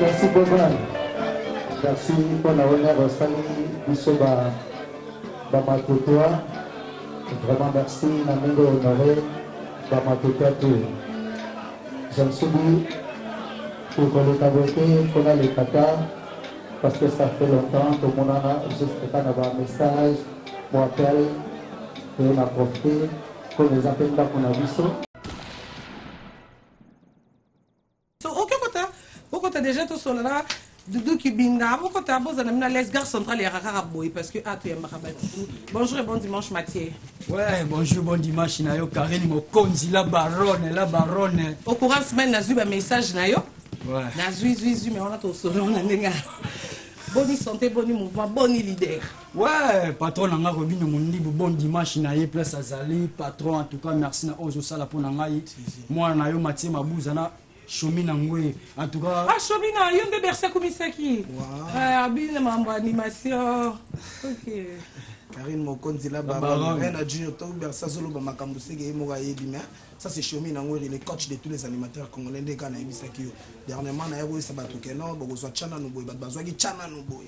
Merci Boban. Merci pour la honneur au salut du Soba Bamakotoa. Vraiment merci, Namingo honoré Bamakotoa tout. Je me suis dit, pour que le taboté, pour les kata, parce que ça fait longtemps que mon ana, juste quand on a un message, mon appel, et on a profité, comme les appels là qu'on a vu ça. Pourquoi déjà tout seul là Doudou qui binga, pourquoi t'as besoin d'amener la gare centrale et rara boy parce que ah tu es marabati. Bonjour et bon dimanche Mathieu. Ouais, bonjour, bon dimanche Nayo Karine Mokonzi la baronne. Au courant semaine nazu un message Nayo. Ouais. Nazu mais on a tout seul on a nenga. Bonne santé, bon mouvement, bon leader. Ouais, patron nanga Robino Mundi bon dimanche Nayo place Azali, patron en tout cas merci na ozo sala pour nangai. Moi Nayo Mathieu Mabuzana Chomina Ngwe, en tout cas. Ah, Chomina, il y a un bercer comme ça qui. Ah, bien, membre animation. Ok. Karine Mokonzi la baronne. Rien à dire, tout bercer solo ba makambuse ke moga yebima. Ça c'est Chomina Ngwe, il est coach de tous les animateurs congolais de Ghana Ibisaki. Dernièrement na yebo sabatu keno, bogo so chana no boy, bazwa ki chana no boy.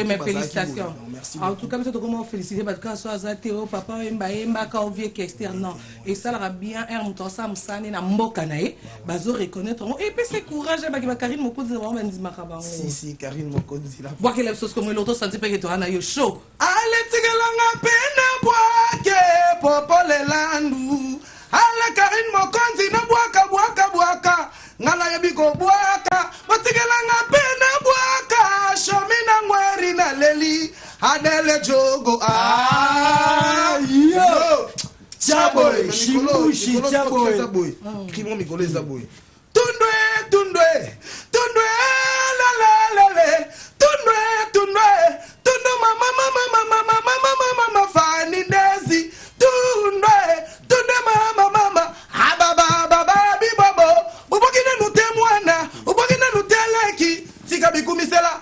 Mes félicitations. Merci. En tout cas, monsieur comment féliciter parce que soit Zateo papa Mbaemba ka ovie externe. Et ça la bien un mouton ça msane na mboka nae, bazo reconnaître et puis c'est courage ba Karine Mokonzi vraiment ndima kabanga. Si Karine Mokonzi la. Bois que les choses comme l'auto senti pe que tu ana yo show. Ale tigalanga pena boake popole landu. Ale Karine Mokonzi na boaka ngala yebiko boaka motigelanga pena boaka Chomina Ngweri na leli adele jogo yo chaboy shimbushi chaboy krimo mikolo zaboy tundwe la tundwe mama fani desi tundwe mama ababa bibobo ubogina nutemwana ubogina nuteleki tika bikumisela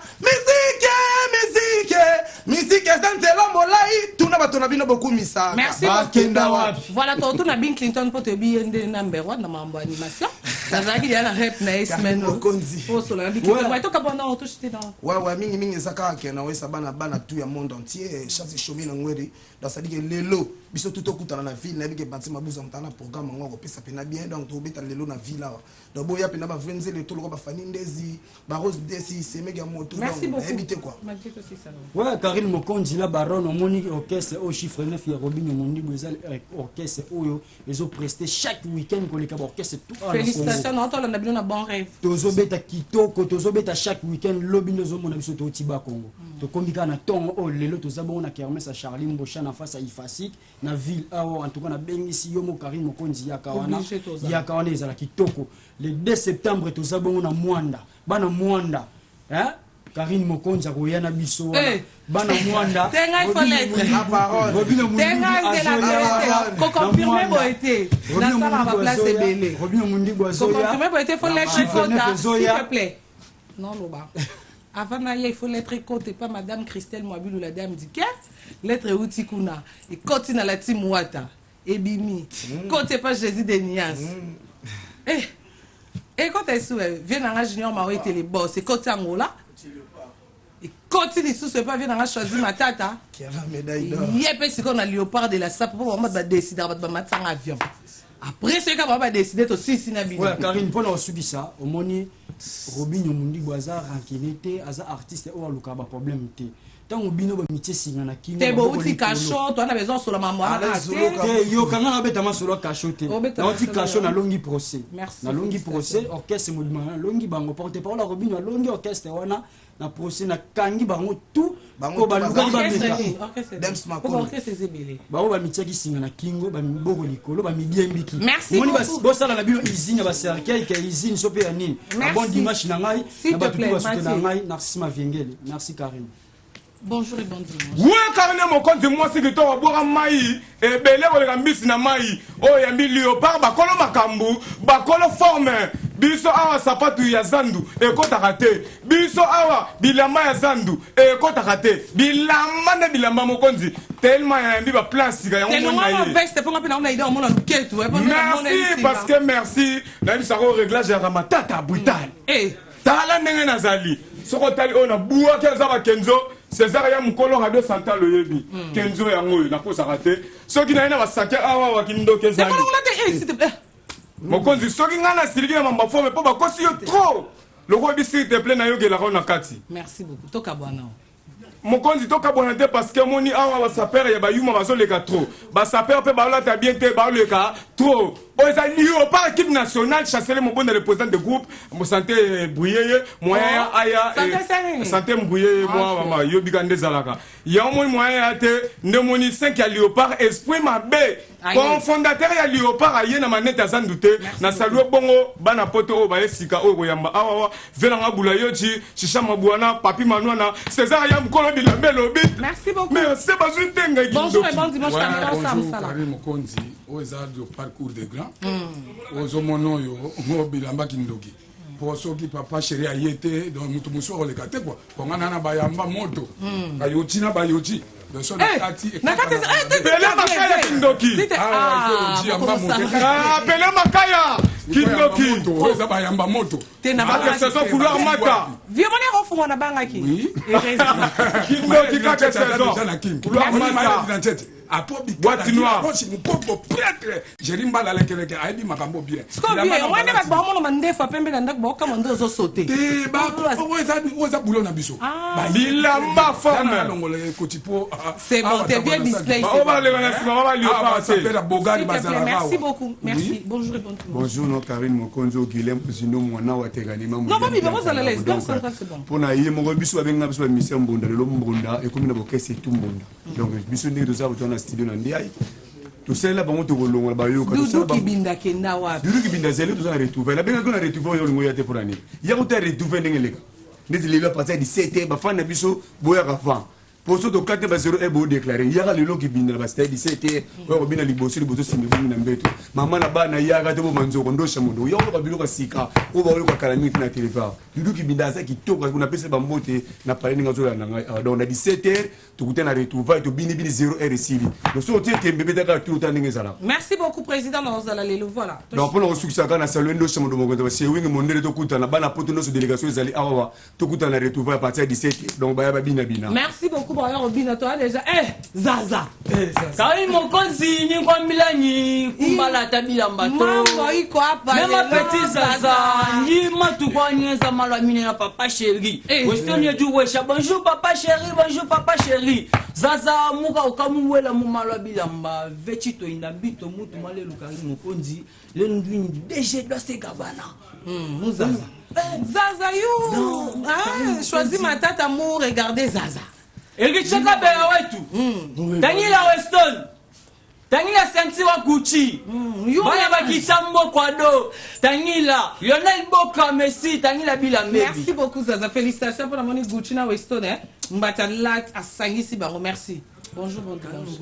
musique sanzela molai tuna batona bino bokumisa merci voilà tout na Bill Clinton pour te bien number 1 na mambo animation nazaki dia na rep na semaine pour cela Bill Clinton ouais to kabona auto chité dans ouais mingi saka kena wesa bana tout ya monde entier chasse Chomina Ngweri dans ça dit que lelo biso tout okutana na ville na bike bâti mabuza mtana programme ngoko pesa pena bien donc to beta lelo na ville là donc boya pena ba venze le tolo ba fani ndezi ba rose desi semega moto donc habiter quoi ouais Karine Mokonzi la baronne au moni orchestre au chiffre 9 ya Robinho Mundi bozal orchestre oyo les ont presté chaque week-end ko le ka orchestre tout félicitations non to la bino na bon rêve tozo beta kitoko tozo beta chaque week-end lobino zo mona biso to tiba Congo to kombika na ton o lelo to zabona na kermesse à Charlie Mbocha na face à Ifasik na ville en tout cas na bengisi yomo Karine Mokonzi yakawana ezala kitoko le 2 septembre to zabona na Mwanda bana Mwanda hein Karine Mokonzi akoyana biso bana Mwanda tenga il faut l'être la parole tenga c'est la vérité ko confirmer boité na ça va place belé Robinho Mundi Boazoya ko confirmer boité faut l'être compte s'il te plaît non loba avant d'ailleurs il faut l'être compte pas madame Christelle Mwabilu la dame dit que l'être utikuna et continue à la team Wata et Bimi côté pas Jésus de Nias et quand est-ce vient dans junior Maro était les boss et côté Angola et continue sous ce pas vient dans choisir ma tata qui a la médaille d'or yepé c'est qu'on a léopard de la SAP pour va décider va mettre en avion après c'est quand va décider to si na bino ouais Karine pour subi ça au moni Robinho Mundi Boaza rankinete aza artiste o aluka ba problème té tant bino ba mitié singa na kingo te bo uti cachot on a besoin sur la maman yo kanga na beta masolo cachot na uti cachot na longi procès na longi procès orchestre modima na longi bango porte parole Robinho na longi orchestre wana na procès na kangi bango tout ko ba luka ba meka Dems Makolo orchestre zebele ba ba mitié ki singa na kingo ba mboko likolo ba mibiembiki merci moni ba sala na bino izine ba cercueil ka izine sope ya nini bon dimanche na ngai na ba tout ba soute na ngai merci ma vingele merci Karim. Bonjour et bon dimanche. Oui, Karine Mokonzi, moi c'est que toi, boire maï, et belé, on a mis na maï, oh, y'a mis léopard, bakolo makambu, bakolo forme, biso awa sapatu ya zandu, et kota raté, biso awa, bilama ya zandu, et kota raté, bilama ne bilama Mokonzi, tellement y'a mis ba plastique, y'a un monde naïe. Merci, parce que merci, n'a mis ça au réglage, y'a ramatata, brutal. Eh, t'as la nenge nazali, sokotali, on a boua, qu'elle Kenzo. César ya mukolo radio santal yebi Kenzo yango na ko sarate soki na ina basake awa wakindo kezali s'il te plaît mokonzi soki ngana siliki na mamba forme po bakosi yo trop le roi bi s'il te plaît na yogela na kati. Merci beaucoup toka bwana mokonzi toka bwana te parce que moni awa ba saper ya ba yuma bazoleka trop ba saper pe ba lata bien te ba leka trop. Au par équipe nationale, chasser mon bon le président de groupe, mon santé brouillé, moyen aya, santé brouillé, moi, maman, yo bigande zalaka. Il y a un moyen à te, nemoni 5 à léopard, esprit ma bé. Comme fondateur ya léopard, aïe na manette à zandouté, na salué bongo, bana poto, baye sika, o yamba, awa, velanga boulayochi, chicha mabouana, papi manouana, César yam kolo bilambe lobi. Merci beaucoup. Mais c'est pas une tengue. Bonjour et bon dimanche, bonjour, Karim Mokonzi, aux arts du parcours des grands. Ozomono yo ngo bilamba kindoki po soki papa chéri ayete donc mutu muso ole kate quoi kongana na bayamba moto ayoti na bayoti de so na kati pele makaya kindoki pele makaya kindoki oza bayamba moto tena ba saison couloir mata vieux monero fu wana bangaki kindoki kaka saison couloir mata apobi boîte noire mon pauvre prêtre jerimba la lekeleke aibi makambo bien wana ba ba mono mandefa pembe na ndako boka mondo zo sauter te ba oza boulot na biso ba bilamba forme na ngole kotipo c'est bon t'es bien display on va le connaître on va lui parler merci beaucoup merci bonjour et bon dimanche bonjour no Karine Mokonzo Guilhem Zino mwana wa tegani mamu non pas bien ça l'aise donc c'est bon pona yé mo biso abenga biso mission mbonda le mbonda e komina bokese tout mbonda donc biso ndi toza botona studio na ndiayi to sela bango to kolonga ba yoka to sela kibinda kenda wapi dudu kibinda zeli to za retrouver la benga ko na retrouver yo ngoya te pour ani ya ko ta retrouver ngeleka ndeti lelo à partir de 7h ba fana biso boya ka fa pour so to 4 ba 0 e bo déclarer ya lelo kibinda ba stade 17h ko bina liboso simbi na mbeto mama na bana ya ka te bo manzoko ndo shamondo ya ko bilo ka sika o ba ko kala miti na téléphone dudu kibinda za kitoko kuna pesa ba mbote na pale ninga zo na ngai donc na 17h to kutana retrouver to bini 0h sibi donc so te kembe beta ka tout temps ninga zala. Merci beaucoup président Nozala lelo voilà donc pour le succès kana saluer ndo shamondo mo ko se wingi mondele to kutana bana poto no so délégation ezali awa to kutana retrouver à partir de 17h donc ba ya bina. Merci beaucoup Boya Robina toi déjà Zaza Karim Mokonzi ni kwa milani kumbala tabilamba to mambo iko hapa mema petit Zaza ni matu kwa nyeza malamine na papa chéri question yetu wesha bonjour papa chéri Zaza muka ukamuwela mu malabilamba vechito indabito mutu malelu Karim Mokonzi le ndwini DG doit se gabana Zaza Zaza yo choisis ma tête amour regardez Zaza Ericheka bela wetu Daniela Weston Daniela Sentiwa Gucci Baya bakitambo kwado Daniela Lionel Boka Messi Daniela Bilambe. Merci beaucoup Zaza félicitations pour la monnaie Gucci na Weston mbata lat asangisi bango merci. Bonjour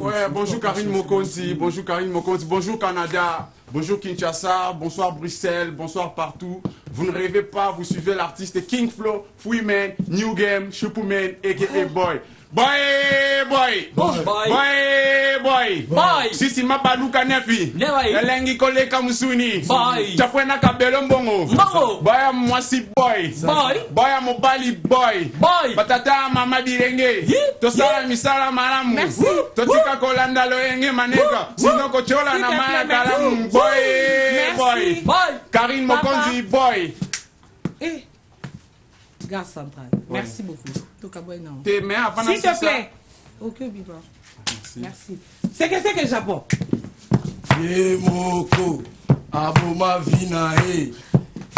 ouais, bonjour Karine Mokonzi, bonjour Canada, bonjour Kinshasa, bonsoir Bruxelles, bonsoir partout. Vous ne rêvez pas, vous suivez l'artiste King Flo, Freeman, New Game, Chupuman, aka Boy. Boy. Sisi mabaluka nefi. Elengi koleka musuni. Chafwena kabelo mbongo. Boy mwasi boy. Boy mobali boy. Batata mama birenge. Tosala misala maramu. Totika kolanda loenge maneka. Sinoko chola na maya kalamu. Boy. Karine Mokonzi boy. Gare centrale. Merci beaucoup. S'il te plaît. Ok, Biba. Merci. C'est que Japon. Yemoko, aboma vinae.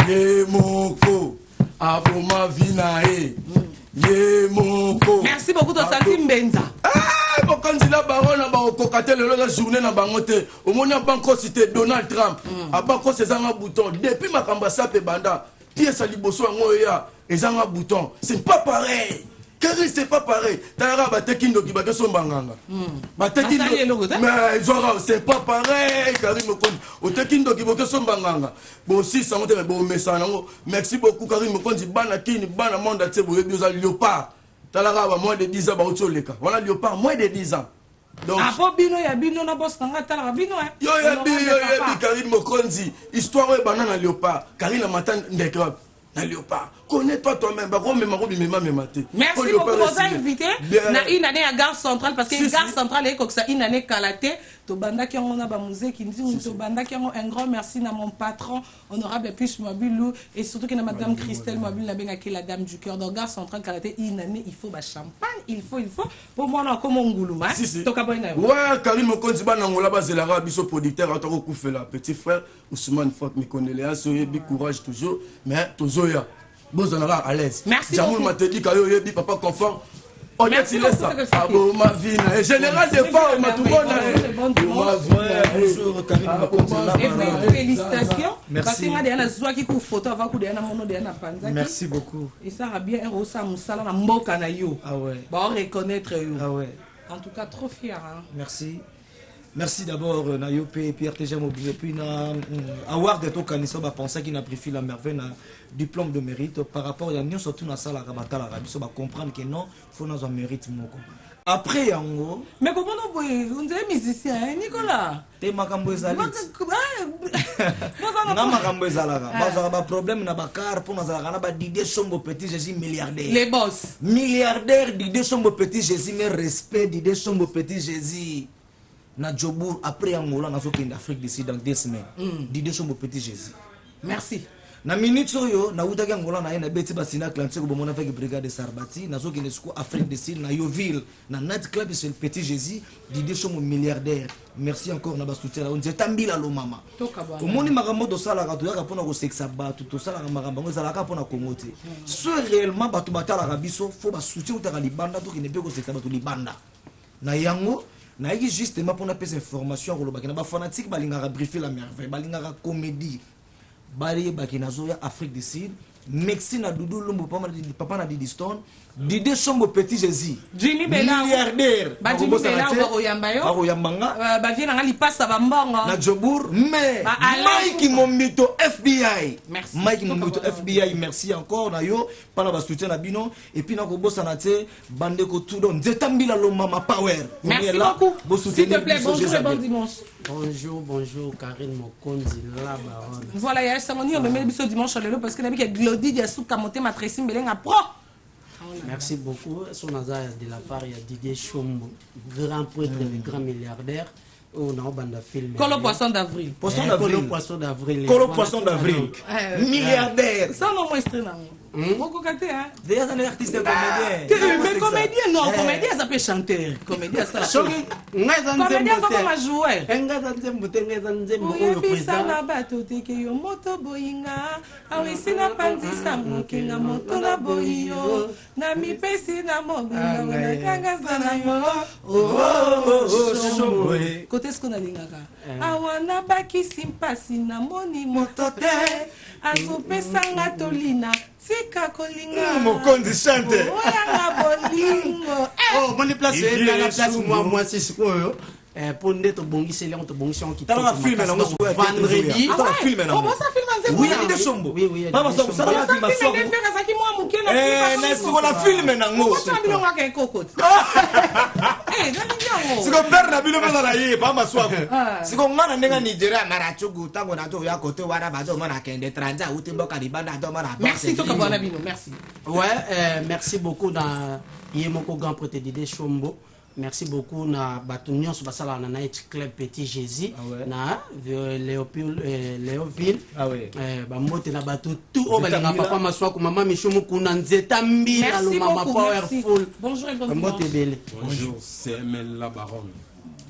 Yemoko, aboma vinae. Yemoko. Merci beaucoup de Santi Mbenza. Mokonzi la baronne ba okokate lelo la journée na bango te. Omoni banko cité Donald Trump. Abanko sezanga bouton depuis makamba sape banda. Pièce liboso ngo ya ezanga bouton. C'est pas pareil. Karim c'est pas pareil. Tara batekindo ki bakeso mbanganga. Batekindo. Mais Zora c'est pas pareil. Karim Mokonzi. Otekindo ki bakeso mbanganga. Bon si ça monte bon message ngo. Merci beaucoup Karim Mokonzi bana kini bana monde tse boye bioza léopard. Talara moins de 10 ans ba otoleka. Voilà léopard moins de 10 ans. Donc apo bino ya bino na boss nga talara bino hein. Yo Karim Mokonzi. Histoire we banana léopard. Karim la matin ndeka. Na léopard. Connais-toi toi-même. Merci beaucoup pour votre invité. Na une année à Gare Centrale parce que Gare Centrale est comme ça une année calaté. To banda qui on a ba musée qui dit to banda qui un grand merci na mon patron honorable Puce Mobilou et surtout que na madame Christelle Mobilou na benga qui la dame du cœur. Donc Gare Centrale calaté une année il faut ba champagne, il faut pour moi na comme nguluma. To ka boina. Ouais, Karim Mokonzi ba na ngola ba zelara biso producteur atako koufela petit frère Ousmane Fort mes condoléances yebi courage toujours mais tozoya Bozonara à l'aise. Merci beaucoup. Papa confort. On est ça. Abo ma vie na général de femmes Bonjour Karim Mokonzi. Félicitations. Merci. Merci beaucoup. Et ça a bien un rosa musala na mboka na yo. Ah ouais. Ba reconnaître yo. Ah ouais. En tout cas trop fier hein. Merci. Merci d'abord Nayopé Pierre TG Mobilier puis na award de to kanisa ba penser qu'il n'a pris la merveille na diplôme de mérite par rapport à nous surtout na sala rabata la rabiso ba comprendre que non faut nous en mérite moko. Après yango mais comment on est musicien hein, Nicolas te makambo ezali na makambo ezalaka bazala ba problème na ba car pour nous ala ba Didier Sombo Petit Jésus milliardaire les boss milliardaire Didier Sombo Petit Jésus mais respect Didier Sombo Petit Jésus na Djobour après Angola na zokende Afrique du Sud dans 2 semaines Didier Sombo Petit Jésus merci na minute soyo na utaki Angola na beti basina Atlantique bomona avec brigade de Sarbati na zokende siko Afrique du Sud na Yoville na night club c'est le Petit Jésus Didier Sombo milliardaire merci encore na basoutia on dit tambila lo mama au moni makambo do sala ka to yaka pona ko sexa batu to sala makambo ngozala ka pona komote so réellement batu batala ka biso faut basoutia utaka libanda to kine pe ko sexa batu libanda na yango na yiki justement pour na pesa information ko lobaki na ba fanatique balingaka briefer la merveille balingaka comédie bari bakina zoya Afrique du Sud Mexique na Doudou Lumbu papa na Didi Stone Didier Sombo Petit Jésus Jimmy Bela milliardaire ba Jimmy Bela ba oyambayo ba oyambanga ba vient nga lipasa ba mbongo na Djobour mais Mike Mombito FBI merci Mike Mombito FBI merci encore na yo pana ba soutien na bino et puis na ko bossa na te bande ko tout don nzetambila lo mama power merci beaucoup s'il te plaît bonjour et bon dimanche bonjour Karim Mokonzi la baronne voilà ya samoni on me met biso dimanche lelo parce que nabi que Glody dia suka monter ma Tracy Mbelenga pro. Merci beaucoup. Son hasard de la part, il y a Didier Chombo, grand prêtre, grand milliardaire. On a un bande de film. Colo Poisson d'Avril. Colo Poisson d'Avril. Colo Poisson d'Avril. Milliardaire. Ça, non, moi, c'est là. Beaucoup gâté, hein. Déjà, un artiste comédien. Mais comédien, non, comédien, ça peut chanter. Comédien, ça. Comédien, ça peut jouer. Oyebisa na bato teke yo moto boyinga awisi na panzisa mokenga moto na boyo na mipesi na mobinga na kanga sana yo kote sko na lingaka awana bakisi mpasi na moni moto te azopesanga tolina tika kolinga Mokonzi chante oyanga bolingo oh moni place na la place moi c'est quoi pour ne te bongisi les on te bongisi on qui t'as un film là vendredi t'as un film là comment ça film oui il est sombo oui maman ça ça la film ça mais c'est quoi la film nango ça bilonga ke kokoti c'est comme père bino bazala ye pa maswa c'est comme ngana nenga Nigeria marachugu tango na to ya kote wana bazo mona kende tranza utimboka libanda do mara merci to kabana bino merci ouais merci beaucoup dans Yemoko grand prêtre Didier Chombo merci beaucoup na bato nyonso basala na night club Petit Jésus na Léoville bambote na bato tout o balinga papa maswaku mama mishomu kuna nzeta mbila lo mama powerful. Bonjour et bonne mbote bele. Bonjour, c'est Mel la baronne.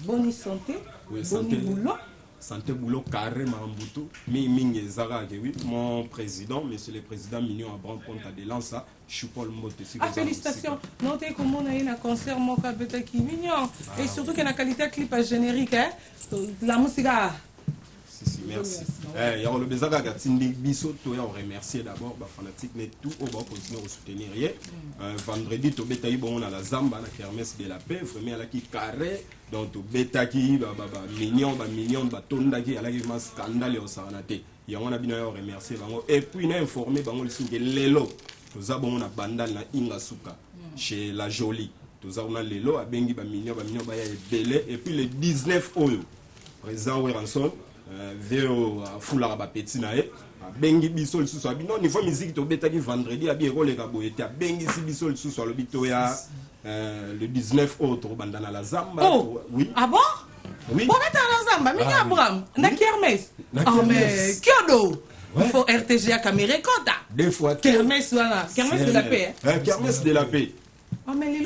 Bonne santé. Oui, santé. Boulot. Santé boulot carrément Mbuto. Mi Zara oui, mon président, monsieur le président Mignon Abraham Ponta de Lança, je suis Paul Mote. Félicitations. Notez comment on a eu un concert mon capitaine qui mignon et surtout qu'il y a une qualité clip générique hein. La musique. Si, merci. Il y a le besoin de Gatindi Bisso, tu as remercié d'abord les fanatiques, mais tout on va continuer à soutenir. Vendredi, tu as bon à la Zamba, la kermesse de la paix, vraiment à la qui carré, donc tu as qui mignon, tonda qui a la un scandale au Saranate. Il y a un bien remercié, et puis il a informé que Lelo, tu as bon à bandal na Ingasuka, chez la Jolie. Tu as un Lelo, à Bengi, mignon, belé, et puis le 19 Oyo, président Weranson. Véo Foulara Bapeti nae bengi bisol sous so bino niveau musique to betaki vendredi a bien role ka boyete bengi si bisol sous so le bitoya le 19 autre bandana la Zamba. Oui. Ah bon? Oui. Bon mettre la Zamba mais Abraham na kermesse. Ah mais kiodo. Il faut RTG à caméra kota. Deux fois kermesse voilà, kermesse de la paix. Kermesse de la paix. Ah mais les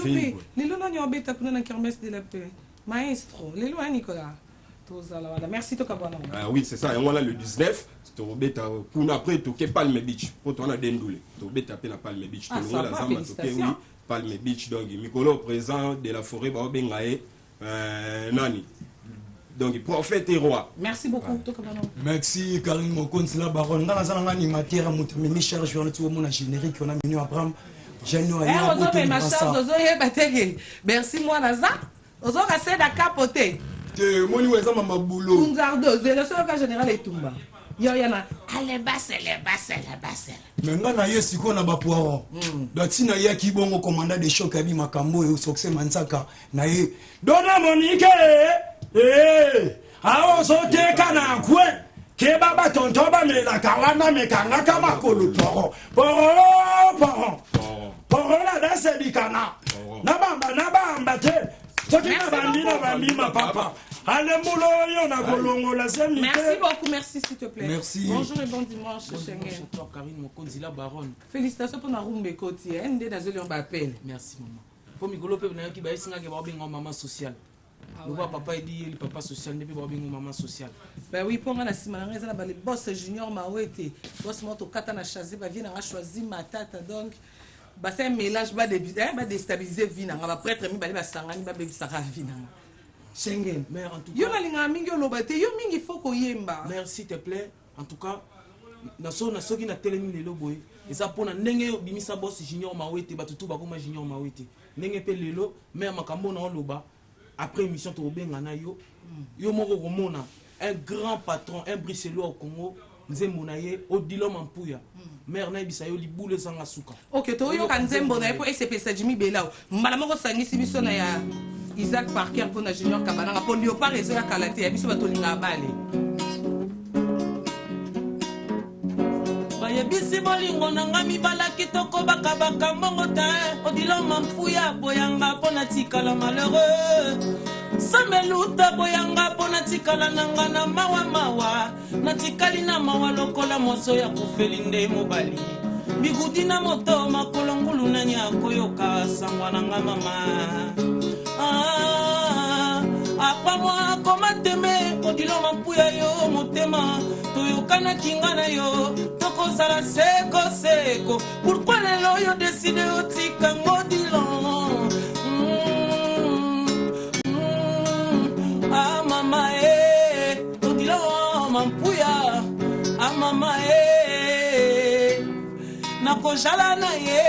lots na beta kuna kermesse de la paix. Maestro, les lots Nicolas. Merci tout cabana. Oui, c'est ça. Et on a le 19. Pour après, tu es Palme Beach. Pour toi, on a Dendoulé. Tu es tapé na Palme Beach. Tu es la Zamba, tu es Palme Beach. Donc, Mikolo, présent de la forêt, Baobengae, Nani. Donc, prophète et roi. Merci beaucoup. Merci, Karim Mokonzi, la baronne. Dans la animateur, Moutamini, cher joueur, tu vois, générique, on a mis Abraham. Merci, moi, Naza. Ozo, assez d'accord, poté. Moni weza mama boulot. Unzardo, c'est le seul cas général et Tumba. Yo yana, allez basse. Mais ngana yesi ko na ba poiro. Datina ya ki bongo commandant de choc abi makambo e succès mansaka na ye. Dona Monique awo sote kana kwe. Ke baba tonto ba me la kangana me kanga kama kolo poro. Poro la dase bikana. Na bamba te. Merci beaucoup, merci s'il te plaît. Merci. Bonjour et bon dimanche, Schengen. Bonjour, Karine Mokonzi, la baronne. Félicitations pour Narumbe Koti. Merci, maman. Pour Mikolo, peut venir qui va essayer de maman sociale. Le papa dit le papa social, depuis maman sociale. Ben oui, pour moi, les boss junior Mawete, boss moto katana chazé, va venir choisir ma tata donc. C'est un mélange va déstabiliser vie na va prêtre mi ba sangani ba bebisaka vie na Schengen mais en tout cas yo balinga mingi olobate yo mingi foko yemba merci s'il te plaît en tout cas na soki na telemi lelo boy eza pona ndenge yo bimisa boss junior Mawete batutu bakoma junior Mawete ndenge pe lelo mais makambo na oloba après émission to benga na yo moko komona un grand patron un bruxellois au Congo nzembo na ye Odilo Mampuya mère na ibisa yo libule sanga suka. OK to yo kan nzembo na ye po SPC Jimmy Belao mbala moko sangisi biso na ya Isaac Parker pona Junior Kabana po ndio pa rezo ya kalate ya biso batolinga bale. Baye bisi bolingo nanga mibala kitoko bakabaka mbongo ta Odilo Mampuya boyanga pona tikala malheureux. Sameluta boyanga pona tikala nanga na mawa natikali na mawa lokola moso ya kufelinde mobali bigudina moto makolongulu na nyako yoka sangwa nanga mama apa mwa komateme Odilo Mampuya yo motema toyokana kinga na yo tokozala seko pourquoi lelo yo décide otika Odilo mama Odilo Mampuya mama nakojala na ye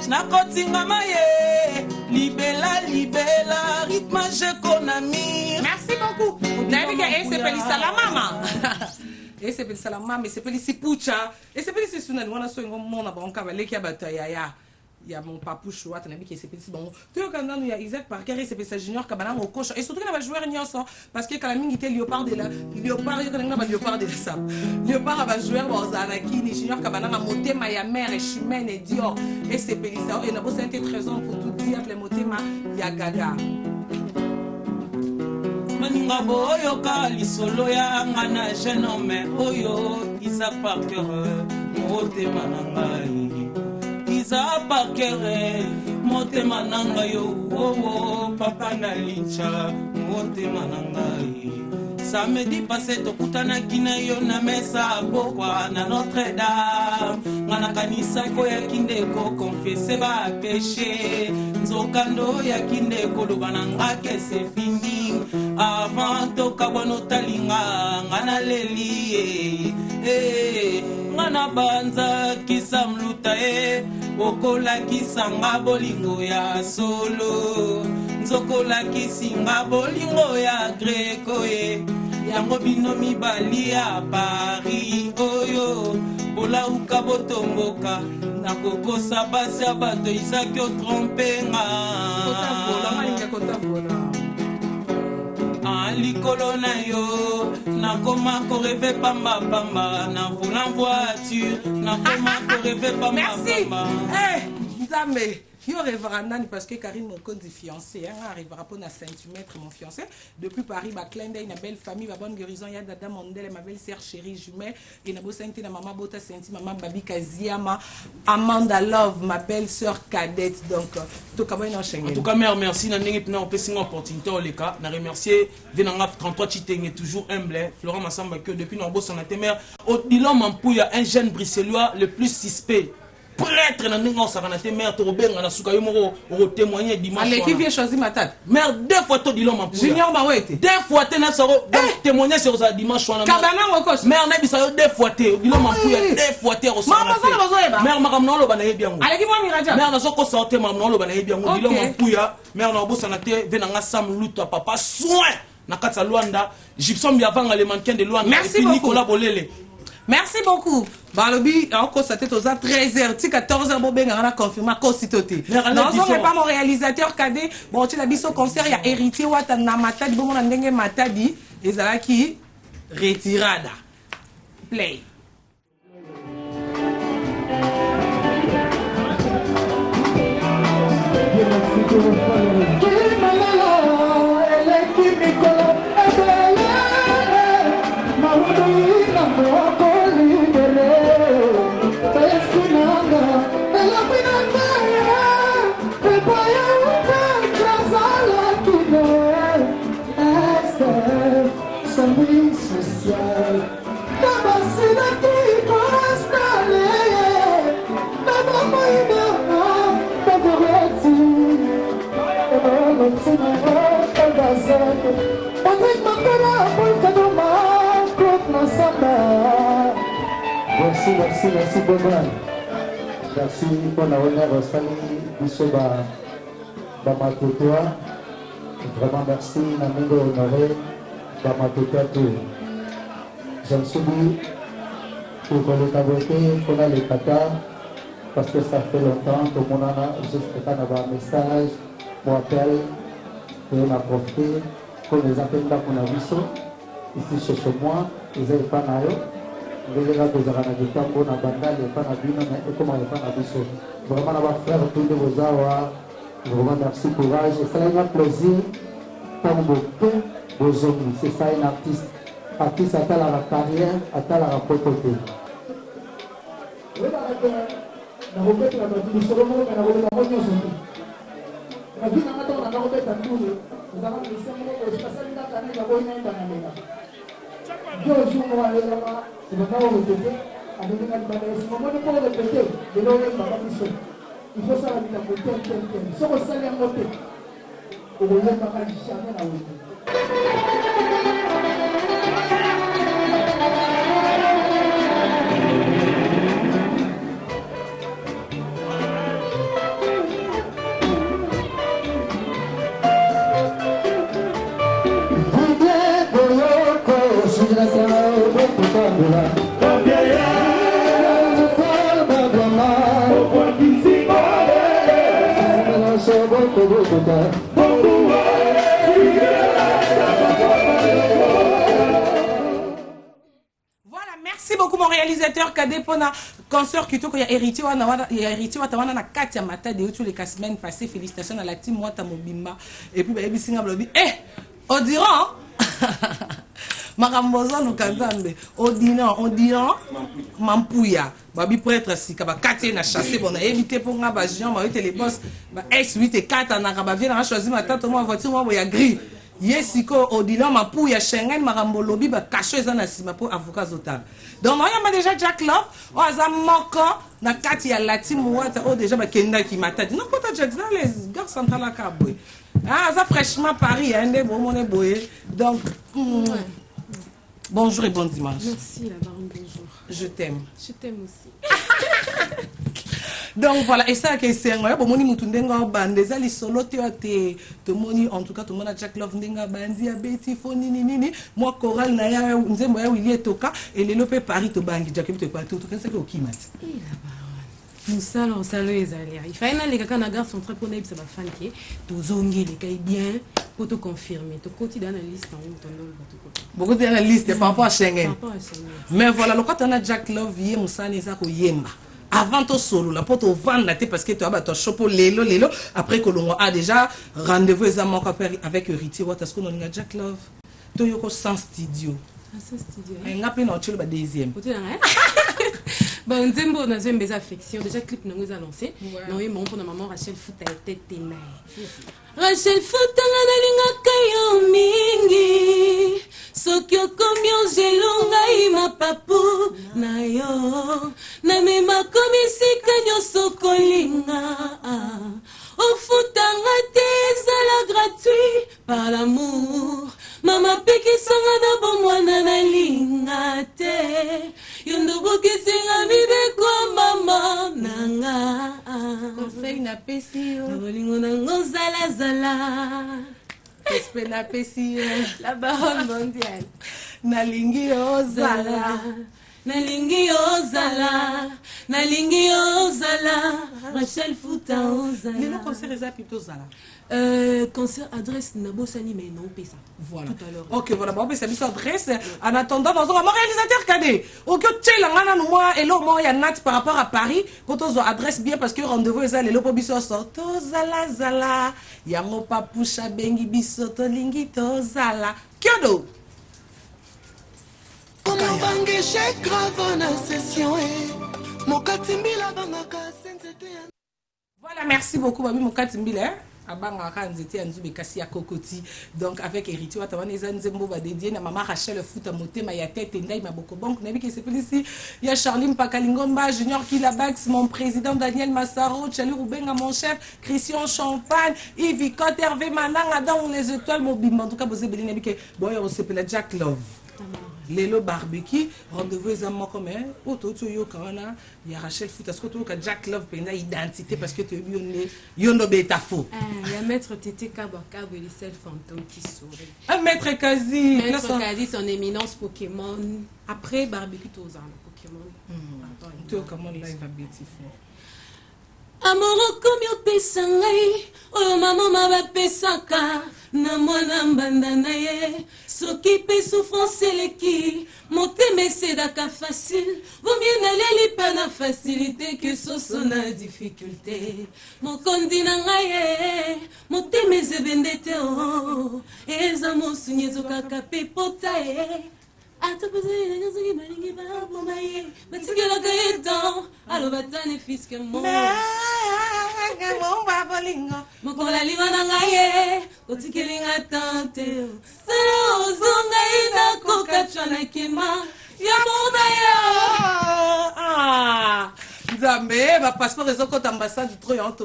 nakotingama ye libela rythme je konami. Merci beaucoup. Nabiga s'appelle Salamama. S'appelle Salamama, s'appelle Sipucha, s'appelle Sisuna wana so ngo mona banka baleki abataya ya. Il y a mon papou choua, tu as vu qui s'est petit bon. Tu as quand il y a Isaac Parker et c'est sa junior Kabana au coach et surtout qu'il va jouer Nyonso parce que quand la mine était léopard de la léopard il y a pas léopard de ça. Léopard va jouer dans Zanaki ni junior Kabana a monté ma mère et Chimène et Dior et c'est Pélissa et n'a pas été très pour tout dire les motema ya gaga. bolinga boyoka lisolo ya nga na jeune homme oyo Isa Parker motema na ngai Isa Parker motema na ngai yo papa na lincha motema na ngai samedi passé tokutanaki na yo na mesa pokwa na Notre-Dame nga nakanisa koyaki ndeko konfese bapeshe nzokando yaki ndeko loba na nga kese fini avant tokabwana otalinga nga naleli nga na banza kisa mluta okolakisa nga bolingo ya solo nzokolakisi nga bolingo ya greko yango bino mibali ya Paris oyo bolauka botomboka nakokosa basi ya bato isaki otrompe nga likolo na yo nakoma koreve pambapamba na volant voiture nakoma koreve pambapamba Nzambe yo rêvera nani parce que Karine Mokonzi fiancé arrivera pour na centimètre mon fiancé depuis Paris ba Klende une belle famille ba bonne guérison ya dada Mondele ma belle sœur chérie jumelle et na bo senti na maman Bota senti maman Babi Kaziama Amanda Love ma belle sœur cadette donc tout comme une enchaînement. En tout cas mère merci na ndenge pena opesi nga opportunité au leka na remercier venanga 33 Chitenge toujours humble Florent Massamba que depuis na bossa na temer au Dilom Mampouya un jeune bruxellois le plus suspect prêtre na ndenge osakana mère tobenga na suka yo moko o témoigner dimanche allez qui vient choisir ma tante mère deux fois to Dilom Mampouya Junior Bawete deux fois te na soro témoigner sur ça dimanche wana kabana ngokos mère na bisa yo deux fois te Dilom Mampouya deux fois te mama sala bazoyeba mère makamno lo bana yebi yango allez qui moi miraja mère na soko sortir makamno lo bana yebi yango Dilom Mampouya mère na obosa na te venanga sam luta papa soin na kata Luanda Gibson Biavanga le mannequin de Luanda et puis Nicolas Bolele. Merci beaucoup. Balobi, on constaté aux 13h, 14h, bon, ben, on a confirmé à Kositoté. Non, je pas mon réalisateur cadet. Bon, tu l'as dit au concert, il y a héritier, Wata Namatadi, bon, on a n'engé Matadi, et ça qui retirada. Play. Merci beaucoup. Merci pour la honneur au salut du Bamakotoa. Vraiment merci, Namingo honoré, Bamakotoa tout. Je me suis dit, pour le caboter, pour les kata, parce que ça fait longtemps que mon ana, juste quand on a un message, mon appel, et on a profité, pour les appels là qu'on a vu ça, ici chez moi, ils n'avaient pas naïo. Vraiment frère tous de vos awa, vraiment merci courage et ça a un plaisir pour beaucoup vos amis. C'est ça un artiste à la carrière, à la propreté. Il faut ça la Voilà, merci beaucoup mon réalisateur Kadé pour na concert qui y a héritier wana na Katia Mata de tous les semaines passées. Félicitations à la team Wata Mobimba et puis Baby Singa Blobi. On dirait Makambozo Lukanzambe. Odinan, Mampouya. Babi prêtre si kaba kati na chasser bon a évité pour nga ba Jean ma les boss ba S8 et 4 na kaba vient na choisir ma tante moi voiture moi ya gris. Yesiko Odinan Mampouya Schengen makambo lobby ba caché za na sima pour avocat zotal. Donc moi y a déjà Jack Love, o za moko na kati ya Lati Muwata o déjà ba kenda qui m'a dit non pas Jack dans les gars central la Kabwe. Ah ça fraîchement Paris hein des bon mon boye. Donc bonjour et bon dimanche. Merci la baronne, bonjour. Je t'aime. Je t'aime aussi. Donc voilà, et ça que c'est un bon moni mutundenga bande za li solo te moni en tout cas tout le monde a Jack Love ndenga bandi a Betty Foni nini moi choral na ya nzembo ya Willy Toka et les lopé Paris to bangi Jack to pas tout quand c'est que okimat. Et la baronne. Nous salons les alliés. Il faut aller les gars na garçon très pour ça va fan qui to zongi les kay bien pour te confirmer. To côté d'analyste en ton nom beaucoup d'analystes par rapport à Schengen. Par rapport à Schengen. Mais voilà, le quand on a Jack Love yé musani za ko yemba. Avant ton solo, la porte au vendre la tête parce que tu as ton chapeau lélo. Après que l'on a déjà rendez-vous avec Héritier, est-ce qu'on a Jack Love? Tu as sans studio. Sans studio. Et on a pris notre deuxième. Bon, Nzembo, on a une belle affection. Déjà, le clip nous a lancé. Non, il m'a pour notre maman Rachel Fouta et tête tenaille. Rachel Fouta na linga kayo mingi. Sokyo komyo jelonga ima papu na yo. Na mema komisi kanyo sokolinga. Ofutanga te gratuit par l'amour. Mama peki sanga na bomwana na linga te. Yondo boki singa mibe kwa mama nanga. Conseil na pesi yo. Na bolingo nango zala zala. Esprit na pesi yo. La baronne mondiale. Nalingi ozala. Nalingi ozala. Nalingi ozala. Rachel Fouta ozala. Mais le concert est plutôt zala. Concert adresse Nabosani mais non ça. Voilà. Tout à l'heure. Ok, voilà, bon, c'est cette adresse. En attendant, dans un réalisateur cadet. Ok, tu la ngana moi et l'autre moi y a Nat par rapport à Paris. Quand on adresse bien parce que rendez-vous est là, l'autre biso sort. Tozala zala. Yango papusha bengi biso to lingi tozala. Kyodo. Comment bangi chèque grave na session Voilà, merci beaucoup Babi Mokatimbile. Abanga nzete nzube kasi ya kokoti. Donc avec Héritier Watawaneza Nzembo va dédier na maman Rachel Fouta motema ya tête ndai maboko bank nabi ki s'appelle ici il y a Charline Pakalingomba Junior Kilabax mon président Daniel Massaro Chali Rubenga mon chef Christian Champagne Yves Cote Hervé Mananga dans les étoiles mobimba en tout cas vous avez nabi que boy on s'appelle Jack Love. Lelo barbecue rendez-vous exactement comme auto yo kana ya Rachel Fouta est-ce que tu as Jack Love pena identité parce que tu es yondo beta faux il y a maître Tété Kabaka et les seuls fantômes qui sourit un maître quasi son éminence Pokémon après barbecue tous Pokémon tu comment live va beautiful Amoro komi opesa ngai oyo mama mabapesaka na mwana mbanda na ye soki pe souffrance eleki motema esedaka facile vaut mieux naleli pa na facilité que soso na difficulté mokondi na ngai ye motema ezebende te o eza mosunyi ezokaka pe pota ye ata pezeli na nzoki balingi baboma ye batikelaka ye tan alo batane fiske mo mokola linga na ngai ye otikelinga tante sala ozonga ye nakokatwa na kema ya mona ya Zambé, ma passeport est encore ambassade du Troyan,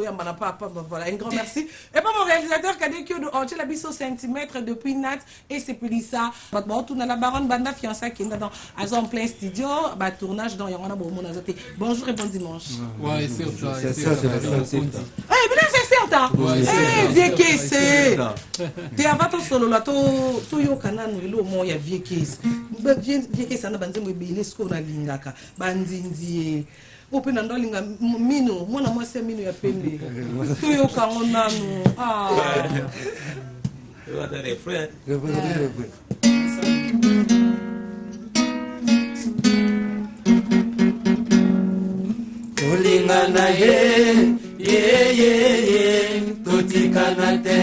voilà, un grand merci. Et pas mon réalisateur qui a dit que de Angel Abisso centimètres depuis Nat et c'est plus ça. Bon, tout dans la baronne Banda fiancée qui est dans en plein studio, bah tournage dans Yangana Boumou Nazoté. Bonjour et bon dimanche. Ouais, c'est ça. Eh, bien c'est certain. Eh, vieux caisse. T'es avant ton solo là, tout yo kanan ou lo mo ya vieux caisse. Vieux caisse na banze mo bele sko na lingaka. Banzinzi. Open and darling, Mino, one of my semino ya pembe. To you come on nano. Ah. What are they, friend? Olingana ye, ye, totikana te.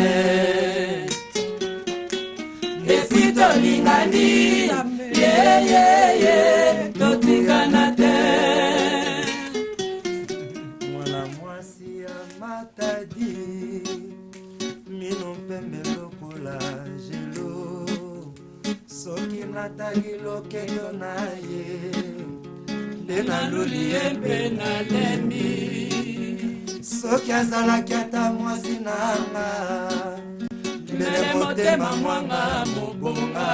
Esita tolingani yeyeye totikana te mwana mwasi ya matadi mino pembe lokola jelo soki natali loketo na ye nde naluli ye mpe nalembi soki azalaki ata mwasi nanga mele motema mwanga mobonga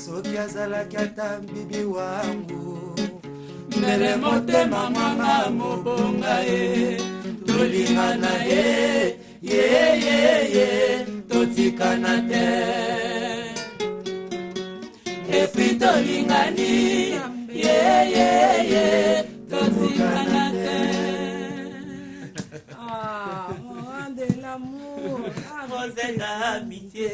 soki azalaki ata bibi wangu mele motema mwanga mobonga ye tolingana ye yeyeye totikana te epi tolingani yeyeye totikana te. De l'amour, Rosette d'amitié,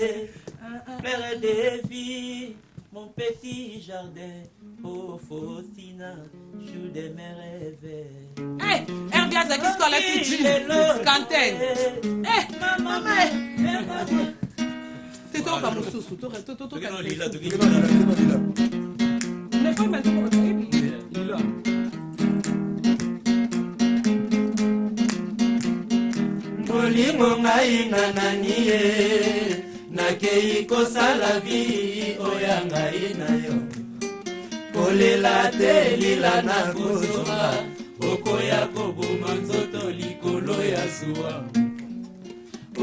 père de vie, mon petit jardin, oh Faustina, joue de mes rêves. Hey, Herbias, qu'est-ce qu'on a dit? Scantel. Hey, maman. C'est toi, pas mon sous, toi, mais faut maintenant, il a. Bolingo ngai na nani ye nakei kosala vi oya ngai na yo kolela te lila na kozonga okoya koboma nzoto likolo ya zuwa o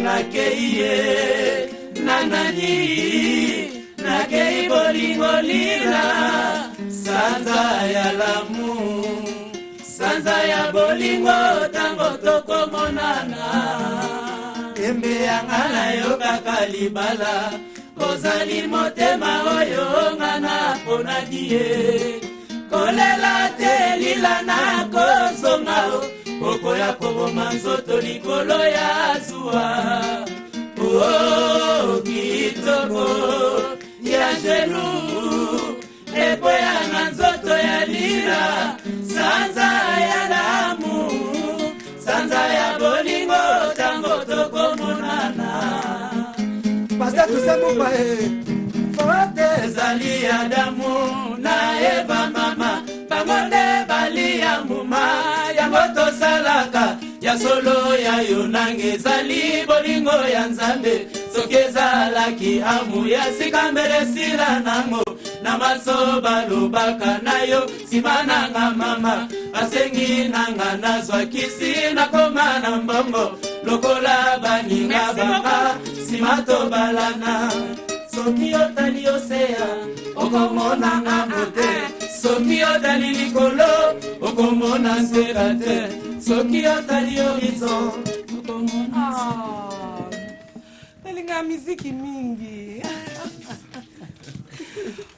nakei ye na nani nakei bolingo lila sanza ya lamu sanza ya bolingo tango tokomonana embe yanga na yo kaka libala kozali motema oyo nga na ponadi ye kolela te lila na kozonga okoya koboma nzoto likolo ya zuwa o kitoko ya jelu eboya na nzoto ya lila sanza ya lamu sanza ya bolingo tango tokomonana pasta tusemupa fote ezali ya damu na eva mama bango nde bali ya muma yango tosalaka ya solo ya yo nange ezali bolingo ya nzambe soki ezalaki amu ya sika mbele sila nango na maso balobaka na yo nsima nanga mama asengi nanga nazwakisi nakoma na mbongo lokola baninga banga nsima tobalana soki otali oseya okomonanga mote soki otali likolo okomona nsela te soki otali horizon okomona nalinga miziki mingi.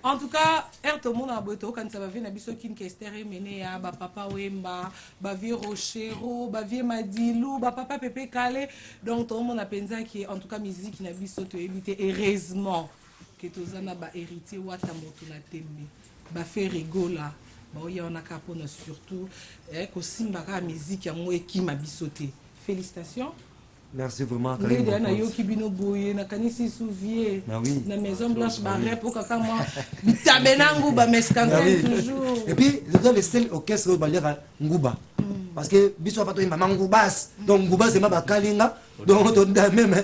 En tout cas, tout le monde a beau quand ça va venir, biso kin kestere mené ya ba papa Wemba, ba vie Rochero, ba vie Madilou, ba papa Pepe Kale. Donc tout le monde a pensé que en tout cas musique na biso to éviter heureusement que tozana ba héritier wata moto na tembe. Ba fait rigola. Ba oya on a capona surtout ko simba ka musique ya mo ekima bisoté. Félicitations. Merci vraiment Karim. Na yo kibino boye na kanisi souvier. Na Maison Blanche barre pour kaka moi tabenangu ba meskantel toujours. Et puis le seul orchestre balera nguba. Parce que biso fa to mama ngubas. Donc ngubas c'est ma bakalinga. Donc on a même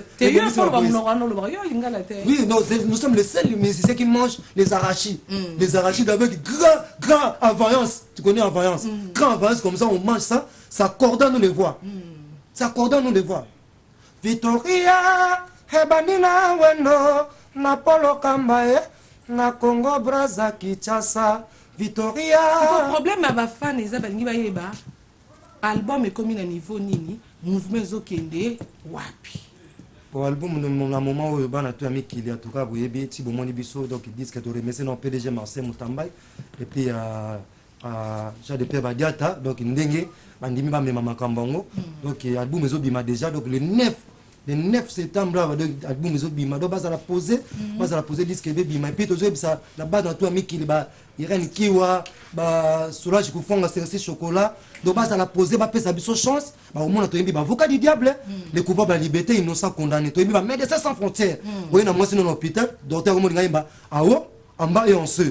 oui, non, nous sommes les seuls musiciens qui mangent les arachides. Les arachides avec grand availlance. Tu connais availlance? Grand availlance comme ça on mange ça, ça coordonne les voix. Ça coordonne les voix. Victoria, Hebanina Wendo, Napolo Kambaye, na Congo Brazza Kinshasa, Victoria. Le problème à ma fan est que l'album est comme à niveau nini, mouvement zokende wapi. Pour l'album, mon moment où on a tout mis qu'il y a tout cas, vous voyez, si vous m'en dites donc ils disent que tu remercies non PDG Marcel Moutambay et puis Jean de Pierre Badiata, donc Ndenge, Bandimi Bamema Kambongo, donc l'album est déjà, donc le 9 le 9 septembre album ezobima donc bazala poser disque ebebima epuis tozoyebisa na base na to ya mikili irene kiwa Solange Kufonga Sersi Chocolat donc bazala poser bapesa biso chance baomona toyembi bavocat du diable les coupables à liberté innocent condamné toyembi Médecins sans frontières oyo na mwasi na hôpital docteur omoninga yemba awo amba et en ce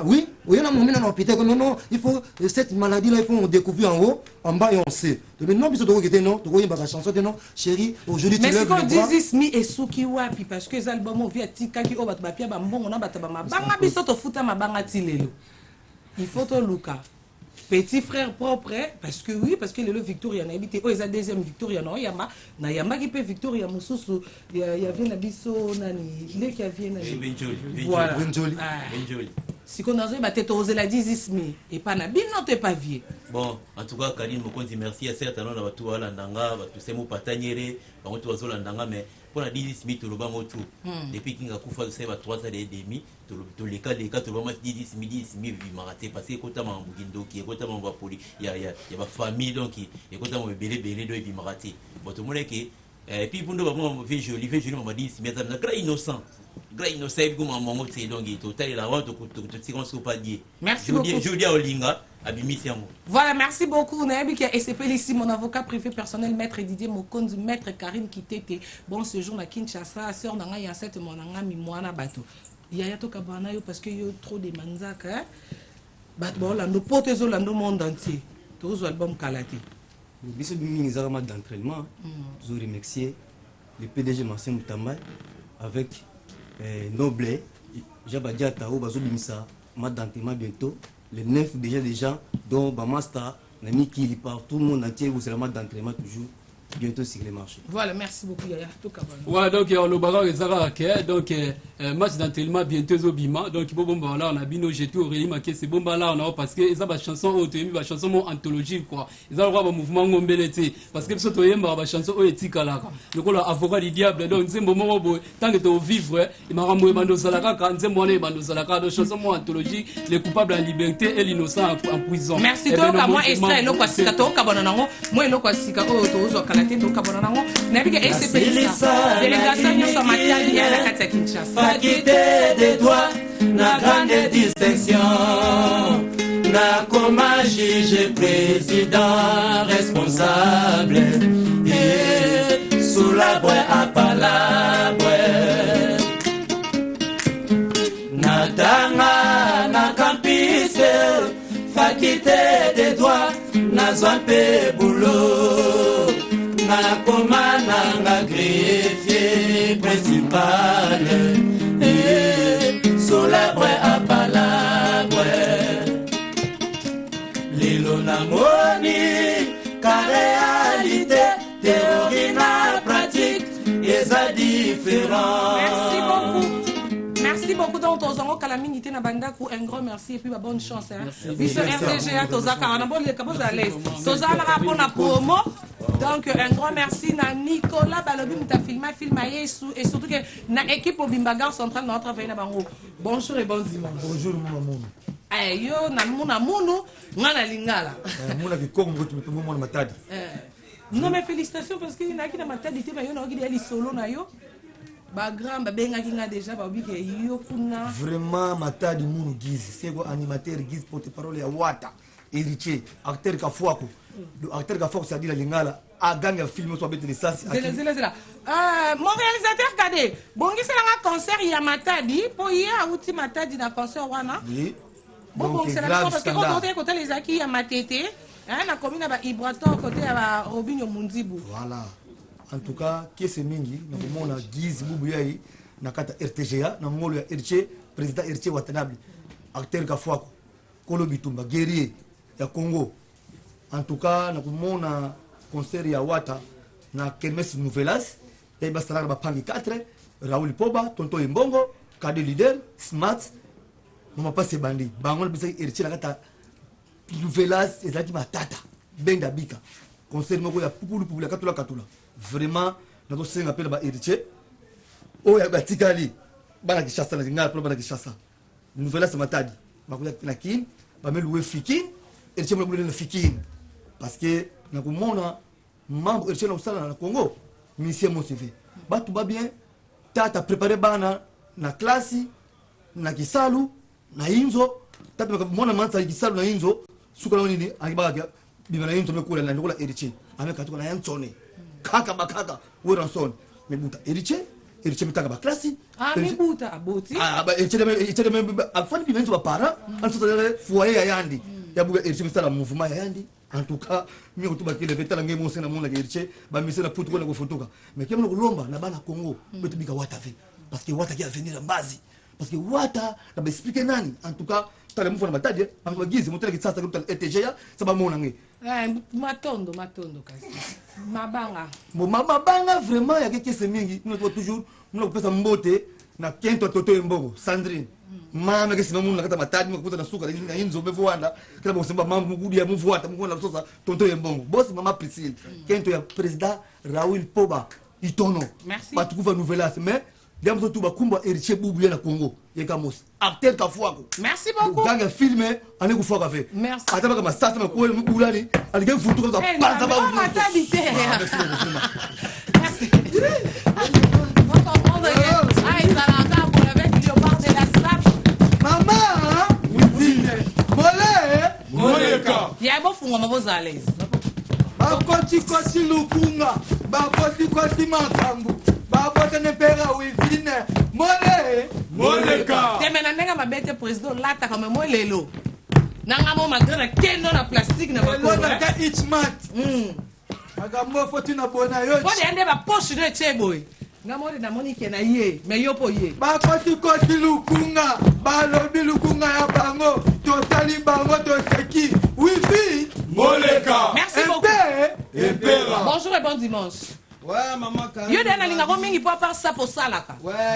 oui oyo na momina na hôpital non il faut cette maladie là il faut découvrir en haut en bas et on sait donc non biso toko kete non toko yemba ba chanson te non chérie aujourd'hui tu lèves le bras mais c'est this me et suki wapi parce que les albums via tikaki o bato bapia ba mbongo na bato ba mabanga biso to futa mabanga tilelo il faut to luka petit frère propre parce que oui parce que le Victoria na habité oh ils a deuxième Victoria non yamba na yamba qui peut Victoria mususu il y avait na biso nani les qui vient na voilà Benjoli si qu'on a battu oser la 10 mai et pas na bino te pas vieux bon en tout cas Karine Mokonzi merci à certains na batu wala ndanga batu semo patanyere bango to wazola ndanga mais pour la 10 mai to lobango tout depuis kinga kufa c'est ba 3 ans et demi to les cas to lobango 10 mai maraté parce que kota mambugindo qui kota mamba poli il y a ba famille donc et kota mo belé do et maraté bon tout monde qui et puis pour nous ba mo vieux joli mama 10 mai na grand innocent comme un moment donc il total la vente to pas dire merci beaucoup je dis à Olinga abimisiamo voilà merci beaucoup Nabi qui a SCP ici mon avocat privé personnel maître Didier Mokonzi maître Karine Kitete bon séjour na Kinshasa sœur nanga ya 7 mon nanga mi mwana bato yaya to kabana yo parce que yo trop de manzaka bato bon lando potezo lando monde entier tous album Kalate biso bimi zama d'entraînement je remercier le PDG Marcel Mutamba avec Noble, Jabadia Tao, Bazobimisa, Madantima bientôt, les 9 déjà des gens, dont Bamasta, Nami qui part, tout le monde entier, vous serez d'entraînement toujours, bientôt sur les marchés. Voilà, merci beaucoup Yaya. Voilà, donc on le bagarre donc match d'entraînement bientôt au Bima, donc bon là on a bino j'ai tout Aurélie Maké c'est bon là on a parce que ça va chanson auto va chanson mon anthologie quoi. Ils ont le mouvement ngombelete parce que ce toyemba va chanson o etika là. Donc on a avocat du diable donc c'est moment bo tant que tu vivre il m'a ramoué bando salaka quand c'est moi les bando salaka de chanson mon anthologie les coupables en liberté et l'innocent en prison. Merci toi moi extrait lo kwasika to kabona nango moi lo kwasika o to Kalate to kabona nango nabiga SCP délégation nyoso matali ya la kata Kinshasa quitter des doigts na grande distinction na comme juge président responsable et sous la boue à palabre na tanga na campus fa quitter des doigts na zwampe boulot na komana nga greffier principal sur la boue à palabre lilo na moni ka réalité théorie na pratique eza différent. Merci beaucoup donc tozango calamité na bandaku un grand merci et puis bonne chance hein. Biso RDGA tozaka na bon les kabos à l'aise tozana pour la promo. Donc un grand merci à Nicolas Balobi qui a filmé et surtout que na équipe au Bimbagar central notre travail na bango. Bonjour et bon dimanche. Bonjour mon amour. Eh yo na muna munu ngala lingala. Muna ki kongo tu mo matadi. Non mais félicitations parce que na ki na matadi te ba yo na ki ali solo na yo. Ba grand ba benga ki nga déjà ba obi ke yo kuna. Vraiment matadi munu gizi. C'est quoi animateur gizi porte-parole ya Wata. Héritier, acteur Kafuako. Le acteur Kafuako ça dit la lingala. A gagné un film soit bête de sens. Zela. Mon réalisateur Kadé. Bongi c'est un concert ya matadi pour hier outi matadi na concert wana. Oui. Bon c'est la chose parce que on côté les acquis ya matete. Hein na commune ba Ibrato côté ya Robinho Mundibu. Voilà. En tout cas, qui est mingi na komona Giz Bubuyai na kata RTGA na ngolo ya RT président RT Watanabe. Acteur Kafuako. Kolo Bitumba guerrier ya Congo. En tout cas, na komona concert ya Wata na Kermesse Nouvelas et basala ba pangi 4 Raoul Poba Tonto Mbongo Kade leader Smart mama passe bandi bango bisa RT la kata Nouvelas ezaki matata benda bika concert moko ya pupulu la katula vraiment na to senga pela ba RT o ya batikali bana kishasa na ngala pro bana kishasa Nouvelas matadi bakuya na kin ba meluwe fikin RT mo le fikin parce que na komona membre RT na usala na Congo mission mon CV batu ba bien tata préparer bana na classe na kisalu na inzo tata mwana manza kisalu na inzo suka na nini akibaga bibana inzo mekula na ndola eriche ameka tuko na yansone kaka bakaka weranson mebuta eriche mitaka ba classe mebuta aboti ba eriche afani bimenzo ba para anso foyer ya yandi ya buga eriche misala mouvement ya yandi en tout cas mi otuba kile vetala ngemo sena mona eriche ba misela putu ko na kufotoka mais kemo kulomba na bana Congo betu bika wata ve parce que wata qui a venir en base parce que wata na ba expliquer nani en tout cas tale mfona matadi amba gizi mutele kisasa kuta ETGA saba mona ngi matondo kasi mabanga vraiment ya keke semingi nous toujours nous pesa mbote na kento toto embogo Sandrine mama kesi mamu na kata matadi mkuta na suka na inzo bevuanda kila bosemba mama mugudi ya muvuata mukona sosa toto embongo boss mama Priscille kento ya président Raoul Poba itono batukuva nouvelas mais diamso tu bakumba héritier bubu na Congo yekamos acteur kafuako merci beaucoup ganga filmé ane kufuaka fait merci ataba kama sasa mko mbulani alige futu kwa panza ba merci ya bofunga maboza à l'aise bakoti lukunga bakoti makambu babote ne pera wivine moleka temena nenga mabete président lata kama molelo nanga mo magrena kendo na plastique na bakolo na ka each month agambo foti na bona yo bode ende ba poche no cheboy ngamori na monike na ye me yopo ye bakoti lukunga balobi lukunga ya bango totali bango toseki wifi moleka merci beaucoup bonjour et bon dimanche. Ouais, maman, yo dana linga ko mingi pour faire ça pour ça là.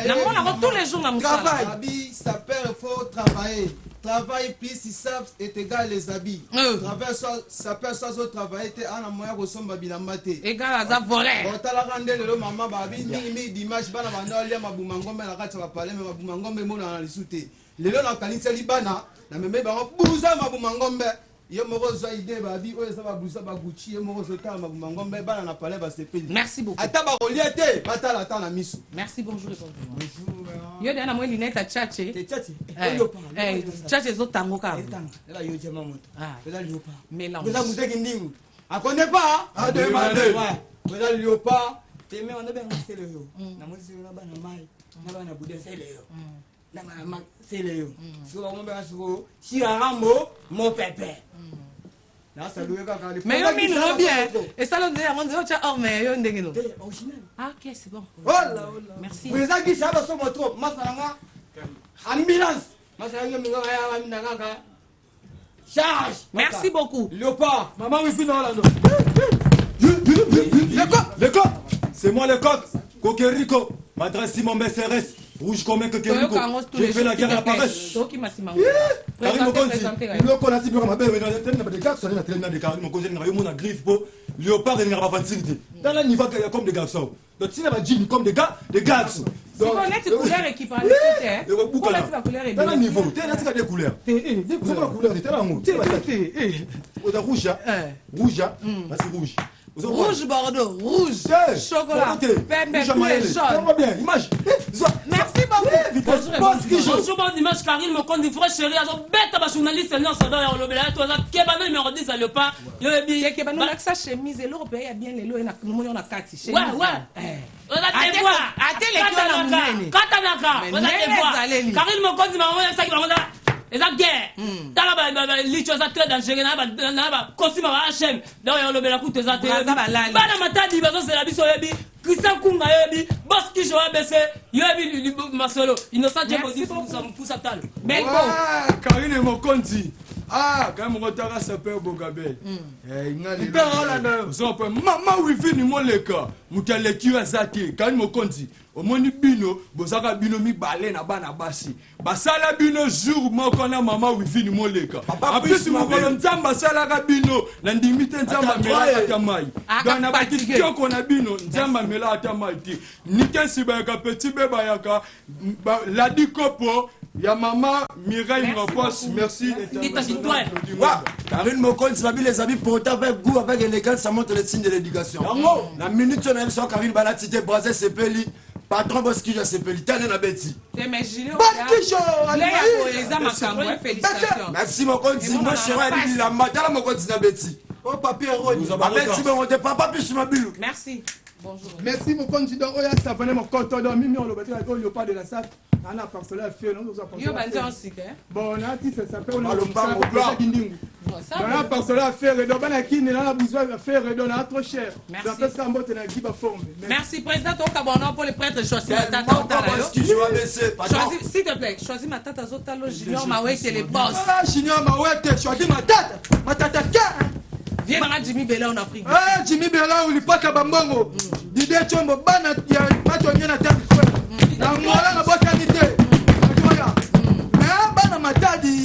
Na mona tous les jours na musala. Travail, ça perd, il faut travailler. Travail plus ils savent est égal les habits. Travail ça perd soit au travail te ana moya ko somba bilamba te. Égal à voler. Bon tala rande le maman babi ni dimanche bana bana lia mabuma ngombe na kati ba parler mais mabuma ngombe mona na lisute. Lelo na kanisa libana na meme ba buza mabuma ngombe. Merci beaucoup. Merci, bonjour. Yo dana moi lunette à tchatché. Tchatché zo tango ka. Là yo jema moto. Là liopa. Mélange. Là muzeki ndingu. A connaît pas à demander. Ouais. Là liopa. Te me on a bien c'est le yo. Na mo si na bana mai. Na bana bude c'est le yo. Na ma c'est le yo. So on ba so si aramo mon pépé. Mais yo minu no bien. Et ça l'on dit on dit oh mais yo ndenge no. Ah OK, c'est bon. Merci. Vous avez ça sur mon trop. Masanga ambulance. Masanga mi ngaya wa ndanga. Charge. Merci beaucoup. Léopard. Maman oui fini là. Le coq. C'est moi le coq. Kokerico. M'adresse Simon BCRS. Rouge comme que Kokerico. Je fais la guerre à la paresse. Karim Mokonzi. Le connaît bien ma belle mais dans des gars sur la télé de Karim Mokonzi na yo mona griffe po léopard et ngaba facilité. Dans la niveau comme des garçons. Donc si la jean comme des garçons. Si on est couleur équipée dans le niveau, tu as des couleurs. Des couleurs, tu as l'amour. Tu as rouge, rouge, rouge. Rouge Bordeaux, rouge, chocolat, pembe, jaune. Image. Merci beaucoup. Bonjour, bon dimanche, Karim Mokonzi, frère chéri, bête à journaliste, non, ça doit y avoir le toi, Kebano numéro 10 à le pas. Kebano, la chemise, l'Europe, il y a bien les lots et nous on a 4 chemise. Ouais. On a des voix. Katanaka. On a des voix. Karim Mokonzi m'a envoyé ça qui m'a et ça guerre dans la licho ça très dangereux na ba kosima ba HM donc on le bela coûte ça te bana matadi bazo c'est la biso yebi Christian Kunga yebi boss qui joue ABC yebi Marcelo innocent Djebodi ça me pousse à tal bel Karine Mokonzi quand même retard ça perd Bogabel ngani so pe mama wifi ni moleka mutale kiwa zate Karine Mokonzi omoni bino bozaka bino mibale na bana basi basala bino jour moko na mama wifi ni moleka apesi mokolo nzamba asalaka bino na ndimite nzamba mela ata mai bana bakitioko na bino nzamba mela ata mai te nike sibayaka petit beba yaka ladi kopo Ya maman Mireille Ngopos, merci. Karine Mokonzi, les habits portés avec goût, avec élégance, ça montre le signe de l'éducation. La minute on a sur Karine Balatité, Brasé Sepeli, patron Boskija Sepeli, t'as un abeti. Merci Mokonzi, moi je suis la madame Mokonzi Nabeti. Oh papier merci mon papa plus ma bulle. Merci. Bonjour. Merci mon candidat. Oh, ça venait mon compte dans Mimi, on le battait avec le pas de la salle. On a parcelé à faire, non, nous avons parcelé. Bon, on a dit ça s'appelle, on a parcelé à faire, et donc on a qui n'a besoin de faire, et donc on a trop cher. Merci. Merci, président, ton cabanon pour les prêtres, choisis ma tata s'il te plaît, choisis ma tata Zotalo, Junior Mawet et les boss. Ah, Junior Mawet, choisis ma tata, viens à Jimmy Bella en Afrique. Ah, Jimmy Bella, ou pas Kabambongo. Didé Chombo, Bana, il y a pas de lien à terre. Dans moi, là, la botanité. Bana Matadi.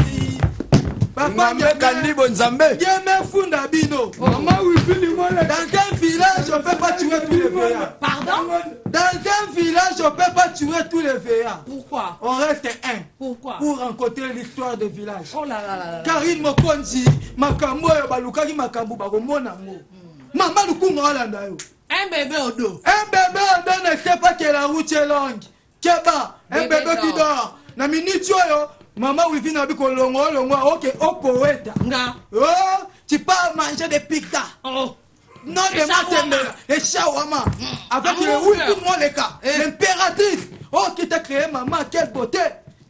Papa, Kandi Bonzambe. Yeme Funda Bino. Maman, oui, finis-moi là. Dans quel village, on ne peut pas tuer tous les veillards? Pardon? Dans quel village, on ne peut pas tuer tous les veillards? Pourquoi? On reste un. Pourquoi? Pour rencontrer l'histoire des villages. Oh là là là là. Karine Mokonzi, Makambo, Balukaki Makambo, Bagomona. Maman, Lukungo Alanda. Un bébé au dos. Un bébé au dos ne sait pas que la route est longue. Keba, un bébé qui dort. Na minute yo, maman oui vient avec longo, ok, au poète. Oh, tu peux manger des pizzas. Oh. Non, des matembe, des shawama. Avec le oui pour moi les cas. L'impératrice. Oh, qui t'a créé maman, quelle beauté.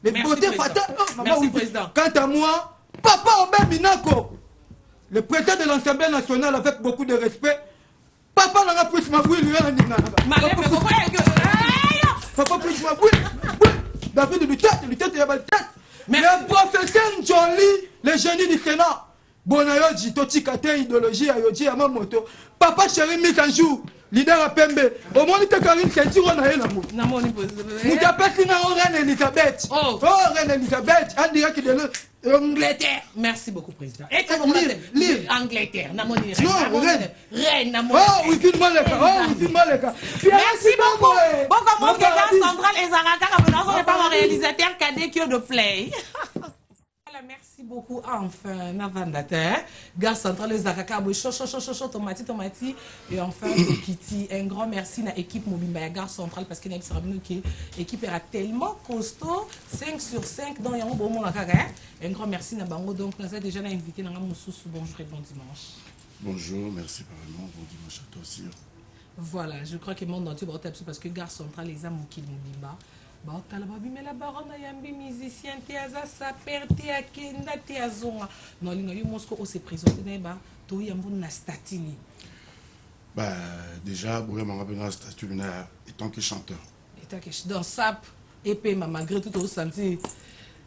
Les beautés fatales. Merci président. Quant à moi, papa Obé Minako, le président de l'Assemblée nationale avec beaucoup de respect. Papa n'a pas plus ma bouille, lui, papa plus ma bouille. David du tête, il y a pas de tête. Mais le professeur Njoli, le génie du Sénat. Bonayoji, Toti Kate, idéologie, Ayoji, Yamamoto. Papa chéri Mikanjou, leader à Pembe. Au moins, il était Karine Kenji, on a eu l'amour. Moutapeti na Reine Elisabeth. Oh, Reine Elisabeth, on dirait qu'il est là. Angleterre. Merci beaucoup, président. Et comment lire Angleterre, Reine. Reine, oh, oui, filme-moi le cas. Oh, oui, filme-moi le cas. Merci beaucoup. Bon, comme on dit, Gare Central et Zaraka, on n'est pas mon réalisateur cadet qui est de play. Merci beaucoup. Enfin, Navandater, Gare Centrale, les Zaraka, tomati. Et enfin, Kitty, un grand merci à l'équipe Mobimba, Gare Centrale, parce que l'équipe est tellement costaud, 5 sur 5 dans Yango Bomo Nakaga. Un grand merci à Bango. Donc, nous avons déjà invité dans Moussous. Bonjour et bon dimanche. Bonjour, merci vraiment. Bon dimanche à toi aussi. Voilà, je crois que le monde entier va être parce que Gare Centrale, les amis qui Mobimba. Mais la baronne yambi musicien tiaza saper tia kenda tia zonga non linga yo Moscou o se présenter ba to yambo na statini. Bah déjà boya manga na statut na étant que chanteur. Étant que dans sap épée malgré tout au senti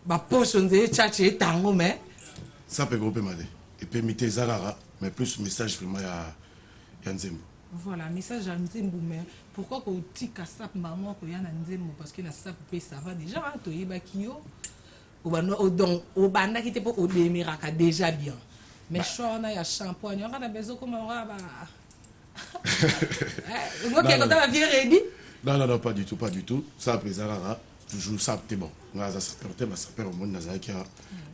ba poche on dit tchatché tango mais ça peut grouper malé et puis mité zarara mais plus message vraiment ya Nzembo. Voilà, message à Nzembo, mais pourquoi qu'on tique à ça, maman, qu'on y a Nzembo, parce que la sape ça va déjà, hein, tu y bakio, au banda qui était pour au démiraka déjà bien. Mais je on a shampoing, on a besoin comme on va. Moi qui est content, bien ready. Non, pas du tout. Ça après Zarara, toujours ça t'es bon. Là ça perd, ça perd au monde Nazaki,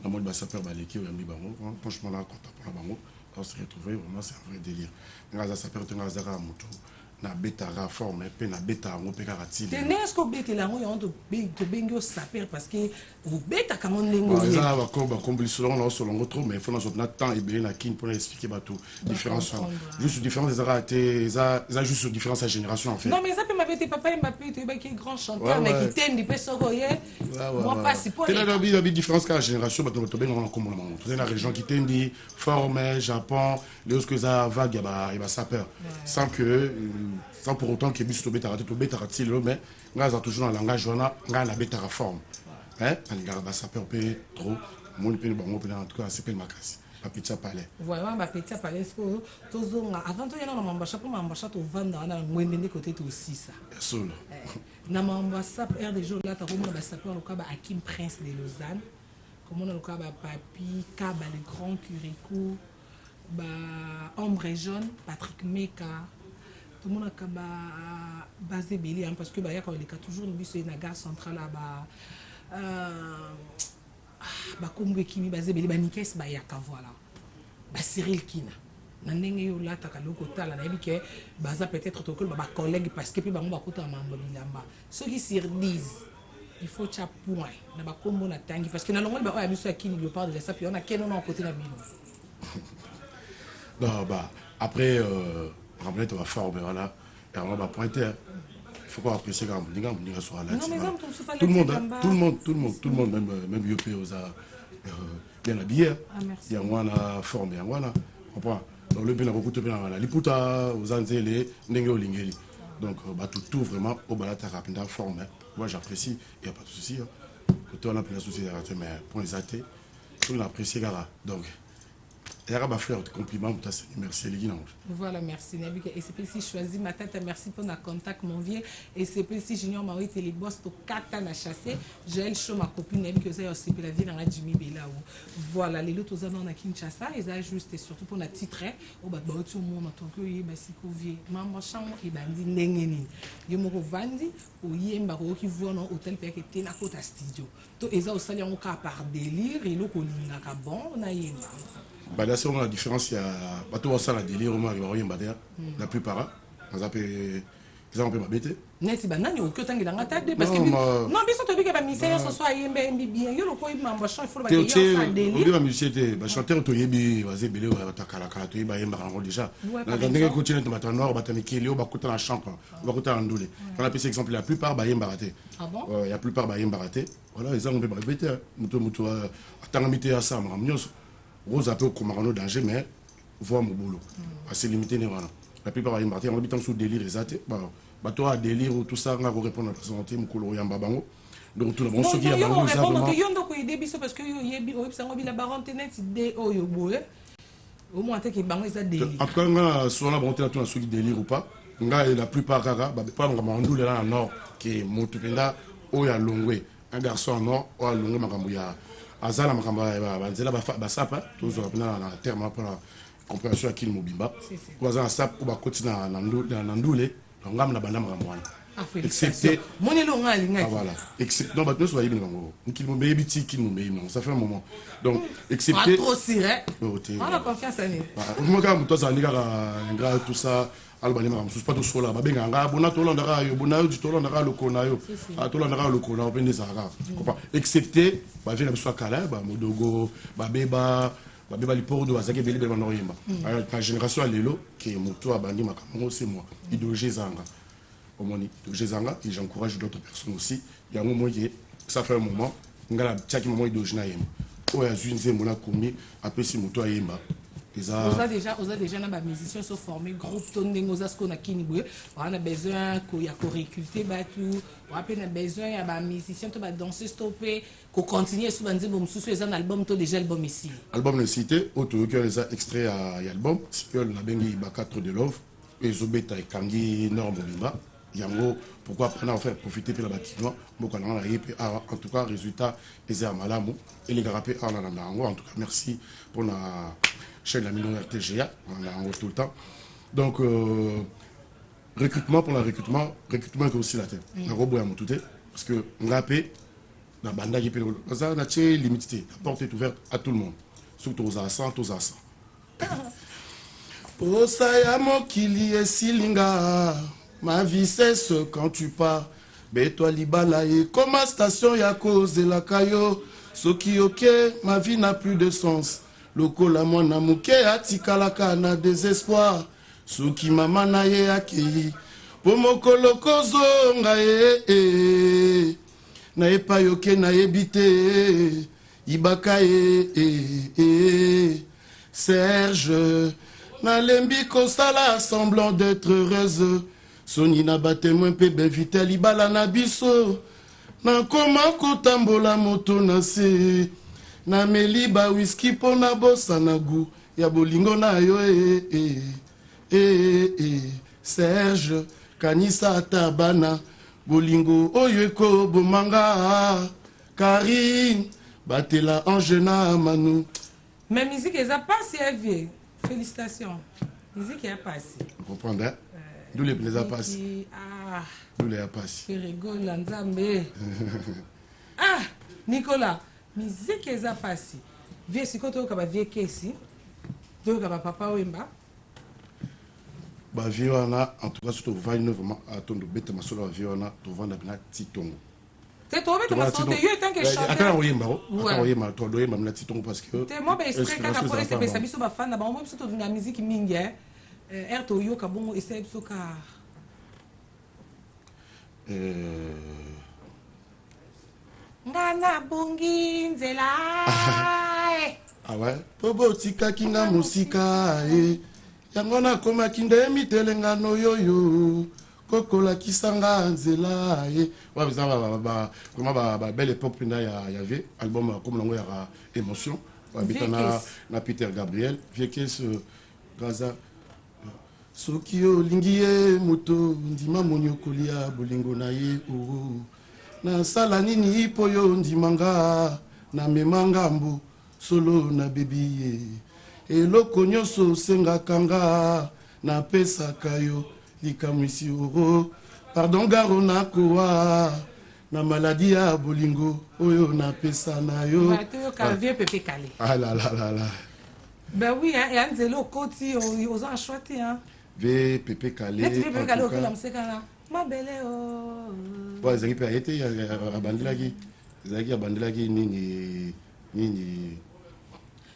le monde ça perd baleki ou yambi bango. Franchement là, content pour la bango. On se retrouver vraiment c'est un vrai délire. Ngaza sapeur tenga zara mutu na beta ra forme pe na beta ngo pe karatili. Est-ce que beta la ngo yondo to bengo sapeur parce que vous beta comment lengo. Ça va comme selon là selon trop mais il faut nous on temps et bien la kin pour expliquer ba tout différence. Juste différence des ara été ça juste différence à génération en fait. Non mais ça peut m'avait papa Mbappé tu qui est grand chanteur mais qui t'aime des personnes moi pas si pour. C'est la différence qu'à la génération ba to ben on comme on tout dans la région qui t'aime dit forme Japon les que ça vague il va sapeur sans pour autant que biso to beta ratil mais ngaza toujours dans langage wana ngana beta forme hein on garde sapeur pe trop mon pe bango pe en tout cas c'est makasi Papita Palais. Voilà, Papita Palais, avant de y aller dans l'ambassade, au vendre, on a un côté aussi ça. Solo. Dans l'ambassade, air des jours là, tu as vraiment l'ambassade au cas Hakim Prince de Lausanne, comme on a le cas Papi, Kaba le grand Curico, Ombre jaune, Patrick Meka, tout le monde a basé Béli parce que il y a toujours une bus et une gare centrale là-bas. bakombo ekimi bazebele banikes bayaka voilà Cyril Kina na ndenge yo lataka loko tala nayebi ke baza peut-être tokoloba bacollègue parce que mpe bango bakotaka mambo bilamba soki sur 10 il faut tia point na bakombo na tangi parce que na longoli baoyo ya biso ya kini léopard de la sapi on a keno na côté na bino. Non, bah, après, Ramlet va faire, voilà, et on va pointer. Il faut pas apprécier quand on soit là. Tout le monde, même Yopé, bien habillé. Il y a un forme, il y a un comprend. Donc, le bien a beaucoup de bien à la Liputa, aux Anzélé, Nengo Lingeli. Donc, tout vraiment, au balata rapide en forme. Moi, j'apprécie, il n'y a pas de souci. Côté on a plein de soucis, mais pour les athées, tout le monde apprécie, donc. Il y a un fleur de compliments, merci les guinanges. Voilà, merci Nabika. Et c'est si choisi ma tête, merci pour notre contact, mon vieux. Et c'est si Junior Maui et les boss pour 4 ans à chasser. J'ai show ma copine Nabika, c'est aussi pour la vie dans la Jimmy Belaou. Voilà, les autres ans à Kinshasa, ils ont juste et surtout pour notre titre, au bas de tout le monde en tant que Yébasiko Vie, Maman Chambre et Bandi Nengeni. Yomoko Vandi, ou Yembaro qui voit dans l'hôtel Pek et Ténakota Studio. Tout et ça au salon par délire, et l'eau qu'on a bon, on a Yemba. Bah là c'est la différence, il y a pas tout ça la délire au moins la plupart on appelle ils ont un peu m'embêter. Neti banani au kyotangi dans la tête parce que non biso to bika ba misaya so soit yembe bien yo loko yemba mbasho il faut ba yo ça délire. On dit ba ba chanteur to yebi vaze belé ba takala kala to yeba yemba rango déjà. Na ndenge continue to batana nord batana kili ba kuta na champ ba kuta na ndule. On a pris exemple la plupart ba yemba raté. Ah bon? Il y a plupart ba yemba raté. Voilà ils ont un peu m'embêter muto atangambité à ça mramnyoso. Rose un peu comme un danger, mais voir mon boulot. C'est limité. La plupart des parties, on habite sous délire et ça. Toi, délire ou tout ça, on va répondre à la santé, mon color yamba bango. Donc tout le monde se dit à bango. Ça vraiment. Il y a donc des débits parce que il y a des ça la barantenet des oyo boé. Au moins que bango ça délire. En tout cas, on a souvent la bonté là tout sur délire ou pas. La plupart kaka, pas on va mandou là en nord qui est motupenda oya longwe. Un garçon en nord oya longwe makambuya. Azala makamba banzela basapa tous na terme pour la compréhension akil mobimba bazana sap ko bakoti na ndule ngam na banda makamwana excepté monelo ngali ngai voilà excepté non batno so yibinga ngo nkil mombe biti kil mombe non ça fait un moment donc excepté trop siré on a confiance en lui moi quand toi ça ndika ngra tout ça albani ma musu pas to sola ba benga nga bona to londaka yo bona yo to londaka lokona yo to londaka lokona opende ça comprend excepté ba vient biso kala ba modogo ba beba lipordo bazaki belé bel manoyemba la génération à lelo qui moto abandi makambo c'est moi idologé zanga au moni idologé zanga et j'encourage d'autres personnes aussi il y a un moment qui ça fait un moment ngala tchaki moment idologé na yemba oya zunze mona komi apesi moto ayemba. On a déjà na ba musiciens sont formés groupe tondeng ozasko na kinibwe on a besoin ko ya ko recruter batu on a besoin ya ba musiciens to ba danser stopper ko continuer sous banzi bom sous un album to déjà album ici album le cité auto que les extraits à album que na bengi ba 4 de love et zobeta et kangi norme bimba yango pourquoi pas en faire profiter pour la bakino beaucoup na yep en tout cas résultat les amalamu et les garapé en en tout cas merci pour la chaîne la million RTGA, on a en tout le temps. Donc, recrutement pour le recrutement est aussi la tête. On a robot à mon tout parce que on a payé la banda qui paye le ça n'a pas limité. La porte est ouverte à tout le monde, surtout aux assants, Osaya mokili esilinga, ma vie cesse quand tu pars. Beto libala et comme station ya cause la kayo, soki ok, ma vie n'a plus de sens. Lokola mwana muke atikalaka na désespoir soki mama na ye akei po mokolo kozonga ye na epai yoke nayebi te ibaka ye Serge nalembi kosala semblant d'être heureuse soni na batémoin mpe bevite libala na biso nakoma kotambola moto na se na meliba whisky pona bossa na gu ya bolingo na yo Serge kanisa atabana bolingo oyo eko bomanga Karine batela ange na manu. Mais musique elle a passé vie. Félicitations. Musique elle a passé. Vous comprenez? D'où les a passé. D'où les a passé. C'est rigolo nzambe. Ah Nicolas, musique eza pasi. Vie siko to ka ba vie kesi. To ka ba papa wemba. Ba vie wana en tout cas surtout vendre vraiment à ton bête ma solo vie wana to vendre na titongo. C'est toi bête ma solo yo tant que chanter. Attends oyemba, attends oyemba, to oyemba na titongo parce que te moi ba extrait ka pour essayer de sabiso ba fan na ba moi surtout na musique mingi air to yo ka bon essayer so ka Ngana bungi nzela. Ah ouais. Pobo tika kinga musika yango na koma kinde mitelenga no yoyo. Kokola kisanga nzela wa bizaba ba belle époque penda ya vie album comme lango ya émotion wa bitana na Peter Gabriel Viekes Gaza soki olingi ye moto ndima monyo kolia bolingo na ye na sala nini po yo ndimanga na memanga mbo solo na bebi ye eloko nyonso osengaka nga na pesaka yo likamwisi oro pardon garo na koa na maladi ya bolingo oyo na pesa na yo ah là là là là ben oui hein et Anzelo Koti aux en choisi hein ve Pepe Calé Pepe Calé au la msekana ma belle oh bon ezaki pe été abandelaki ezaki abandelaki nini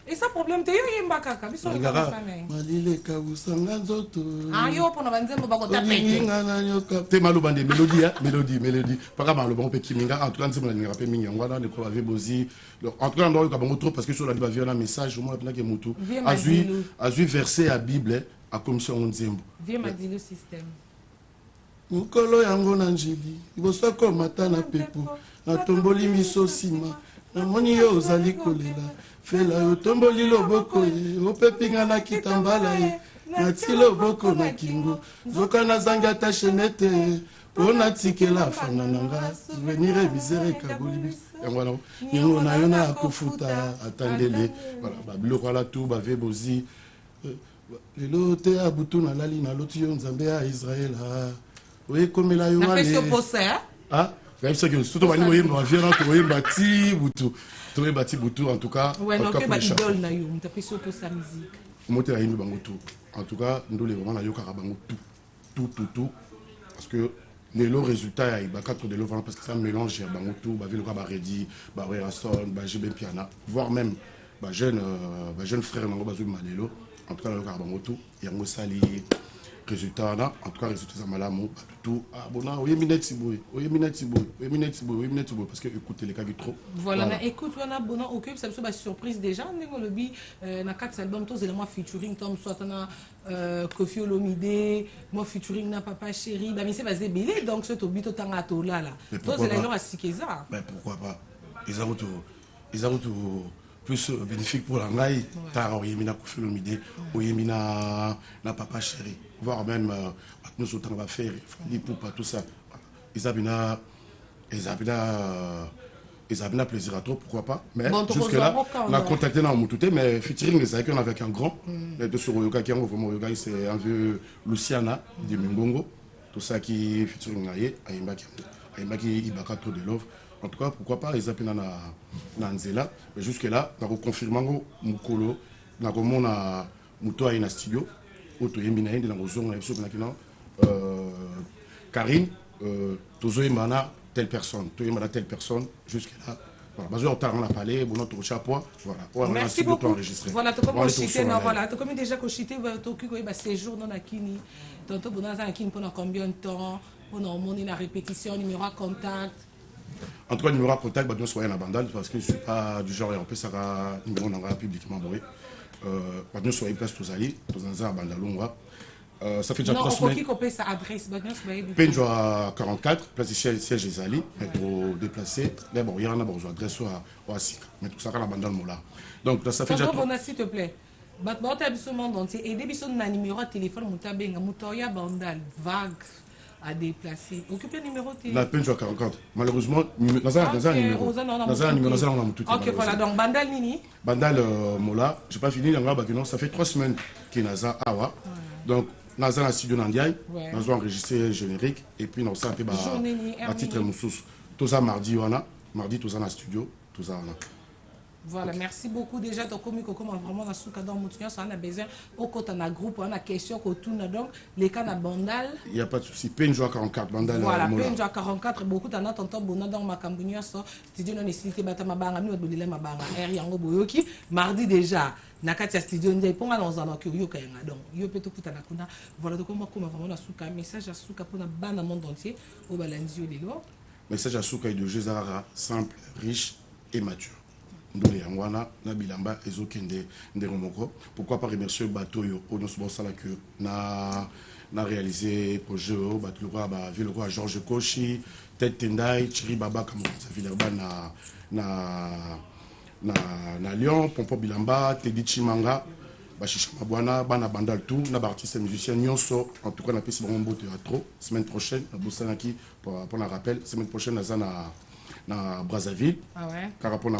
et ça problème te yo yemba kaka biso malile ka usanga nzoto ah yo pona banzembo bakota peke te maloba nde mélodie paka maloba pe kiminga en tout cas nzembo na ninga pe mingi ngwana ne ko ave bozi en tout cas ndo ka bango trop parce que sur la diva un message au moins pena ke mutu azui verset à bible à commission nzembo vie madi le système mukolo yango na njili iboso ko mata na pepo na tomboli miso sima na moni yo ozali kolela fela yo tomboli loboko ye opepinga na kitambala ye na ti loboko na kingo zoka na zangi ata chenete po na tikela fana na nga souvenir ebizere kaboli biso yango wana yango na yo na kofuta atandele voilà babiloko ala tu bave bozi lelo te abutu na lali na loti yo nzambe ya Israël oyekomela yo ngale ah c'est ça que surtout bani oyemba avion to oyemba ti butu to oyemba ti butu en tout cas ouais non que ba idole na yo mtapiso pour sa musique moteur ayimbi bango tout en tout cas ndole vraiment na yo kaka bango tout parce que le résultat ya ba quatre de l'eau parce que ça mélange ya bango tout ba vile ka ba ready ba Rason ba JB Piana voire même ba jeune frère nango bazu malelo en tout cas na yo kaka bango tout yango sali résultat là en tout cas résultat ça malamu tout ah bon là oyemineti boy parce que écoutez les cas du trop voilà na écoute on a bon occupe ça be surprise déjà ndingo lobi na 4 albums tous éléments featuring Tom soit na Koffi Olomide moi featuring na Papa Chéri ba mise basé belé donc ce tobi to tanga to là tous les gens à sikeza mais pourquoi pas ils ont tout plus bénéfique pour l'angai tara oyemina Koffi Olomide oyemina na Papa Chéri voire même nous autant va faire pour pas tout ça ils ont plaisir à toi pourquoi pas mais bon, jusque là on a contacté dans Moutouté mais featuring les avec avec un grand mais de sur yoga qui vraiment yoga c'est un vieux Luciana de Mingongo tout ça qui featuring aye ayembaki ibaka to de love en tout cas pourquoi pas ils appellent na nzela mais jusque là na confirmer mukolo na komona muto aye na studio auto yembi na yende na kozonga biso na kina Karine tozoyembana telle personne jusque là voilà bazo tard on a parlé bon notre chapeau voilà merci beaucoup voilà to comme chité non voilà to comme déjà ko chité to ki ko ba séjour non akini tonto bonaza akini pendant combien de temps on a monté la répétition numéro à contact en tout cas numéro à contact bah nous soyons la bandale parce que je suis pas du genre on peut ça numéro on va publiquement boy nous soyons place tous allés tous dans un bandalonga ça fait déjà 3 semaines. Non, on peut sa adresse. Penjo à 44, place siège des alliés, mais pour déplacer, mais bon, il y en a besoin d'adresse au Asika, mais tout ça à la bande là. Donc ça fait déjà. S'il te plaît. Bah, tu as ce monde entier. Et début son numéro de téléphone, Moutabenga, Moutoya Bandal, vague à déplacer. Occupez le numéro de téléphone. La Penjo à 44. Malheureusement, dans un numéro. Dans un numéro, on a tout. Ok, voilà. Donc Bandal Nini. Bandal Mola, j'ai pas fini, ça fait 3 semaines qu'il y a ça. Donc nous avons un studio Nandiaï, nous avons enregistré le générique et puis nous avons un peu à titre Moussous. Tout ça mardi, tout ça dans le studio. tout ça. Voilà, merci beaucoup déjà. Donc, comme vraiment dans ce cas, on a besoin au côté d'un groupe, on a question autour donc les cas de bandal. Il n'y a pas de souci. Penjo à 44 bandal. Voilà, Penjo à 44. Beaucoup d'en attendant bon dans ma campagne so studio non nécessité batama banga mi odolile mabanga air yango boyoki mardi déjà. Nakati studio ndai ponga dans un curieux kayanga donc yo peut tout na kuna. Voilà donc comment vraiment na suka message à suka pour na bana monde entier au balandio lelo. Message à suka de jeux rara simple, riche et mature. Ndole yangwana na bilamba ezokende ndero moko. Pourquoi pas remercier Batoyo au nos sala que na réalisé projet au Batloura ba Viloko à Georges Kochi, Tête Tendai, Chiri Baba comme ça Villerba na Lyon, Pompo Bilamba, Teddy Chimanga, Bachicha Mabwana, Bana Bandal tout, na artiste musicien Nyonso, en tout cas na piste bon beau théâtre. Semaine prochaine, na Bosanaki pour la rappel, semaine prochaine na Brazzaville. Ah ouais. Car pour na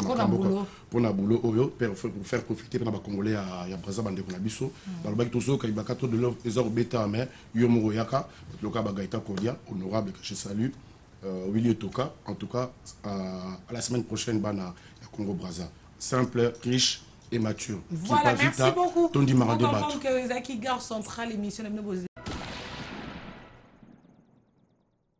boulot pour faire profiter na ba congolais ya Brazzaville bande na biso. Dans le bac tozo ka ibaka to de l'œuvre ezor beta mais yomo yaka loka bagaita kodia honorable que je salue Willy Toka en tout cas à la semaine prochaine bana ya Congo Brazza. Simple, riche et mature. Voilà, merci beaucoup. Tondi Maradé Zaki Gare Centrale émission